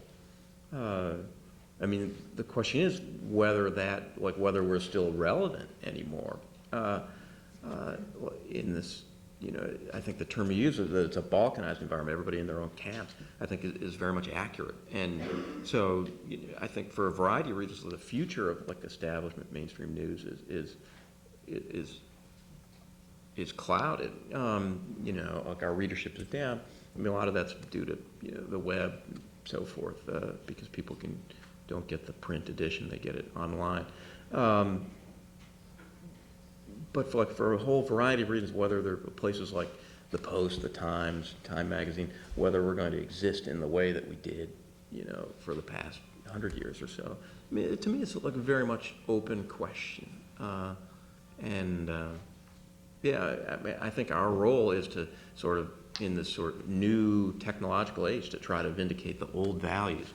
C: I mean, the question is whether whether we're still relevant anymore in this. You know, I think the term you use is that it's a balkanized environment, everybody in their own camps, I think is very much accurate. And so I think for a variety of reasons, the future of like establishment mainstream news is clouded. You know, like our readership is down. I mean, a lot of that's due to, you know, the web and so forth, because people don't get the print edition, they get it online. But for a whole variety of reasons, whether they're places like the Post, the Times, Time Magazine, whether we're going to exist in the way that we did, you know, for the past 100 years or so, I mean, to me, it's like a very much open question. Yeah, I mean, I think our role is to sort of, in this sort of new technological age, to try to vindicate the old values,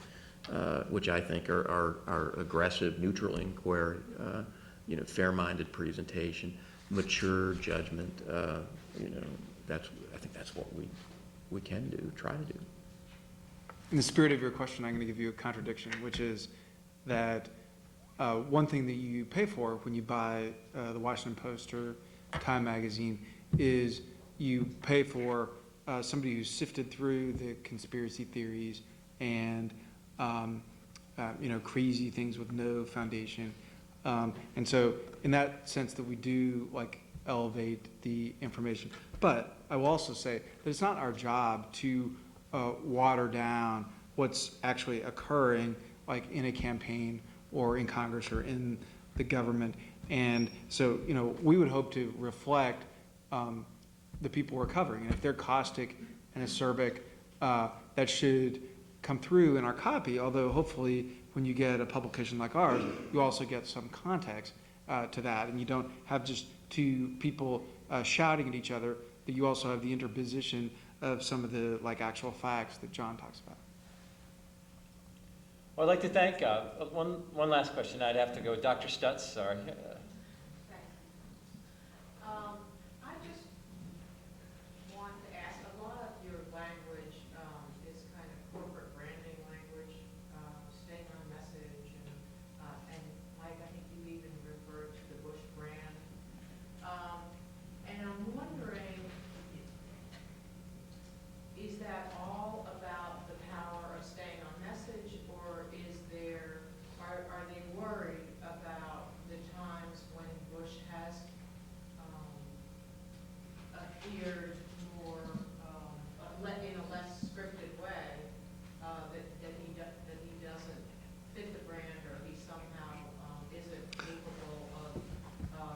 C: which I think are aggressive, neutral inquiry, you know, fair-minded presentation, mature judgment. You know, I think that's what we can do, try to do.
B: In the spirit of your question, I'm going to give you a contradiction, which is that one thing that you pay for when you buy the Washington Post or Time Magazine is you pay for somebody who's sifted through the conspiracy theories and you know, crazy things with no foundation. And so in that sense that we do like elevate the information. But I will also say that it's not our job to water down what's actually occurring like in a campaign or in Congress or in the government. And so, you know, we would hope to reflect the people we're covering. And if they're caustic and acerbic, that should come through in our copy, although hopefully when you get a publication like ours, you also get some context to that, and you don't have just two people shouting at each other, but you also have the interposition of some of the like actual facts that John talks about.
A: Well, I'd like to thank, one last question, I'd have to go with Dr. Stutz, sorry.
M: I just want to ask, a lot of your language is kind of corporate branding language, staying on message, and Mike, I think you even referred to the Bush brand. And I'm wondering, is that all about the power of staying on message, or are they worried about the times when Bush has appeared more in a less scripted way, that he doesn't fit the brand, or he somehow isn't capable of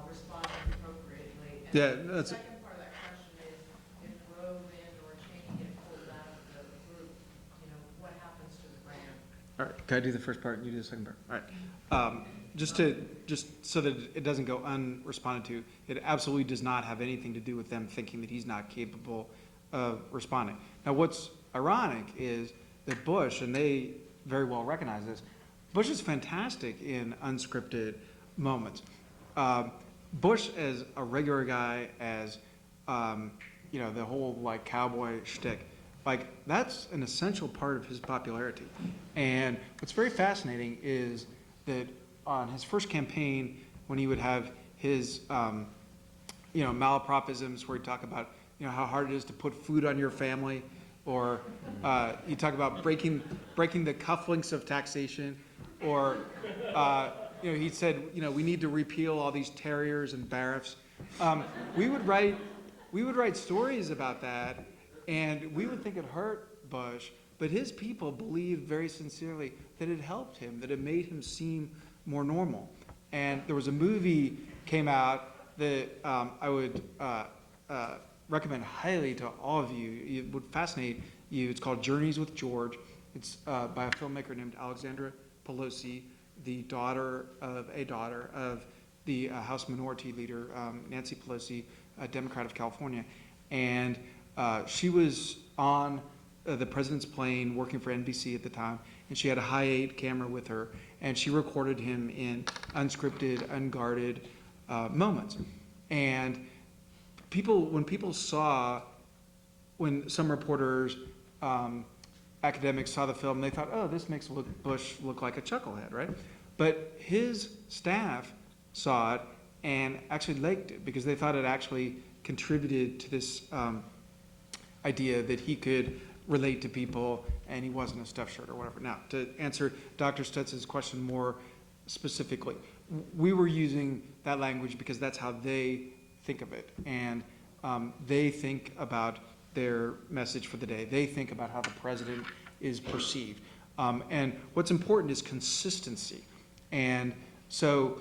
M: responding appropriately? And
B: Yeah,
M: the
B: that's
M: second part of that question is, if Rove and or Cheney get pulled out of the group, you know, what happens to the brand?
B: all right. Can I do the first part and you do the second part? All right. Just so that it doesn't go unresponded to, it absolutely does not have anything to do with them thinking that he's not capable of responding. Now, what's ironic is that Bush, and they very well recognize this, Bush is fantastic in unscripted moments. Bush as a regular guy, as you know, the whole like cowboy shtick, like that's an essential part of his popularity. And what's very fascinating is that on his first campaign, when he would have his you know, malapropisms where he'd talk about, you know, how hard it is to put food on your family, or you talk about breaking the cufflinks of taxation, or you know, he said, you know, we need to repeal all these terriers and bariffs. We would write stories about that, and we would think it hurt Bush, but his people believed very sincerely that it helped him, that it made him seem more normal. And there was a movie came out that I would recommend highly to all of you. It would fascinate you. It's called Journeys with George. It's by a filmmaker named Alexandra Pelosi, the daughter of the House Minority Leader, Nancy Pelosi, a Democrat of California. And she was on the president's plane, working for NBC at the time, and she had a high-8 camera with her, and she recorded him in unscripted, unguarded moments. And when some reporters, academics saw the film, they thought, oh, this makes Bush look like a chucklehead, right? But his staff saw it and actually liked it because they thought it actually contributed to this idea that he could relate to people and he wasn't a stuffed shirt or whatever. Now, to answer Dr. Stutz's question more specifically, we were using that language because that's how they think of it. And they think about their message for the day. They think about how the president is perceived. And what's important is consistency. And so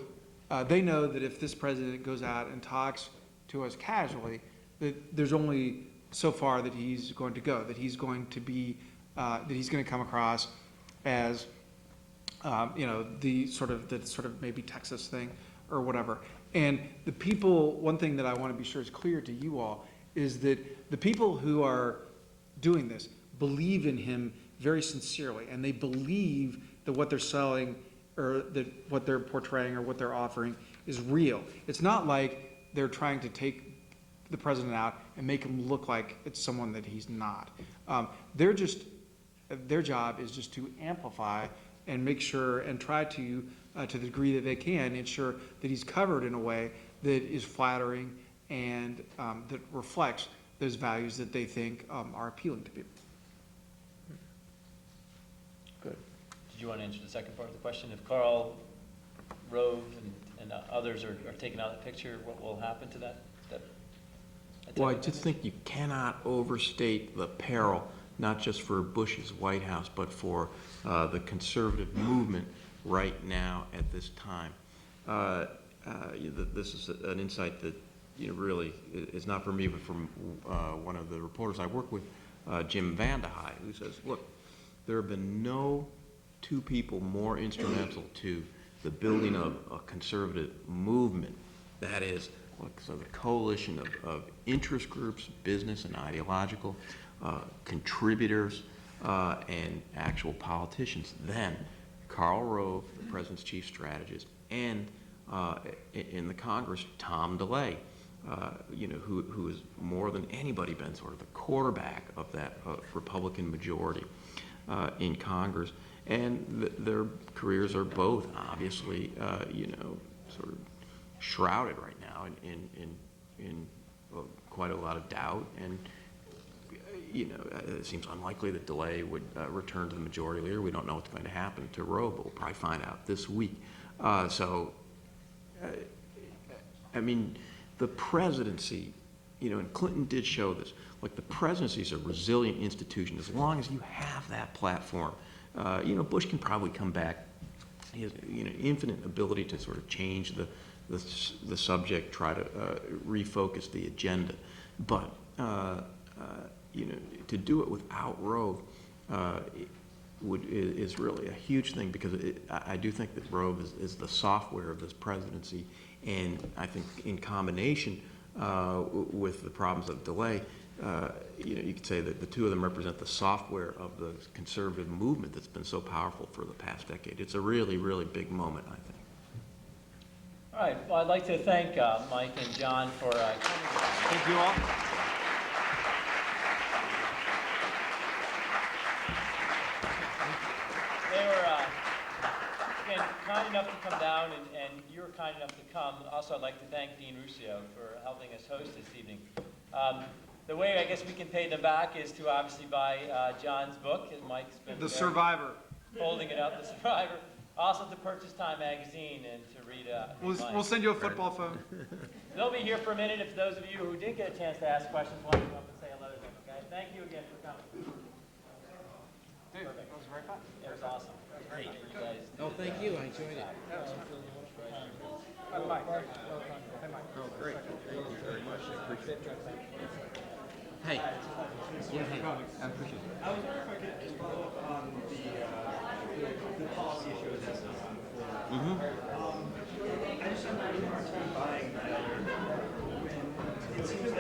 B: they know that if this president goes out and talks to us casually, that there's only so far that he's going to go, that he's going to be, that he's going to come across as, the sort of maybe Texas thing or whatever. And the people, one thing that I want to be sure is clear to you all is that the people who are doing this believe in him very sincerely, and they believe that what they're selling or that what they're portraying or what they're offering is real. It's not like they're trying to take the president out and make him look like it's someone that he's not. Their job is just to amplify and make sure and try to the degree that they can, ensure that he's covered in a way that is flattering and that reflects those values that they think are appealing to people.
A: Good. Did you want to answer the second part of the question? If Karl Rove and others are taken out of the picture, what will happen to that?
C: Well, I just think you cannot overstate the peril, not just for Bush's White House, but for the conservative movement right now at this time. This is an insight that really is not from me, but from one of the reporters I work with, Jim Vandehei, who says, look, there have been no two people more instrumental to the building of a conservative movement. That is, so the coalition of interest groups, business and ideological, contributors, and actual politicians. Then Karl Rove, the president's chief strategist, and in the Congress, Tom DeLay, who has more than anybody been sort of the quarterback of that Republican majority in Congress. And their careers are both obviously, sort of shrouded right now in quite a lot of doubt. And it seems unlikely that DeLay would return to the majority leader. We don't know what's going to happen to Rove, but we'll probably find out this week. The presidency, and Clinton did show this, like the presidency is a resilient institution as long as you have that platform. Bush can probably come back. He has infinite ability to sort of change the subject, try to refocus the agenda. But to do it without Rove is really a huge thing, because I do think that Rove is the software of this presidency, and I think in combination with the problems of DeLay, you could say that the two of them represent the software of the conservative movement that's been so powerful for the past decade. It's a really, really big moment, I think.
A: All right. Well, I'd like to thank Mike and John for coming.
B: Thank you all.
A: They were, again, kind enough to come down, and you were kind enough to come. Also, I'd like to thank Dean Ruscio for helping us host this evening. The way I guess we can pay them back is to obviously buy John's book, and Mike's been
B: The Survivor.
A: holding it up, The Survivor. Also to purchase Time Magazine and to read
B: We'll send you a football phone.
A: They'll be here for a minute. If those of you who did get a chance to ask questions want to come up and say hello to them, okay? Thank you again for coming.
B: Dude, that was very fun.
A: It was awesome. Great. You guys
C: Oh, thank you. I enjoyed it.
B: Mike.
C: Oh, great. Thank you very much. I appreciate it. Hey.
D: I was wondering if I could just follow up on the policy issue of this before. I just have a really hard time buying that. It seems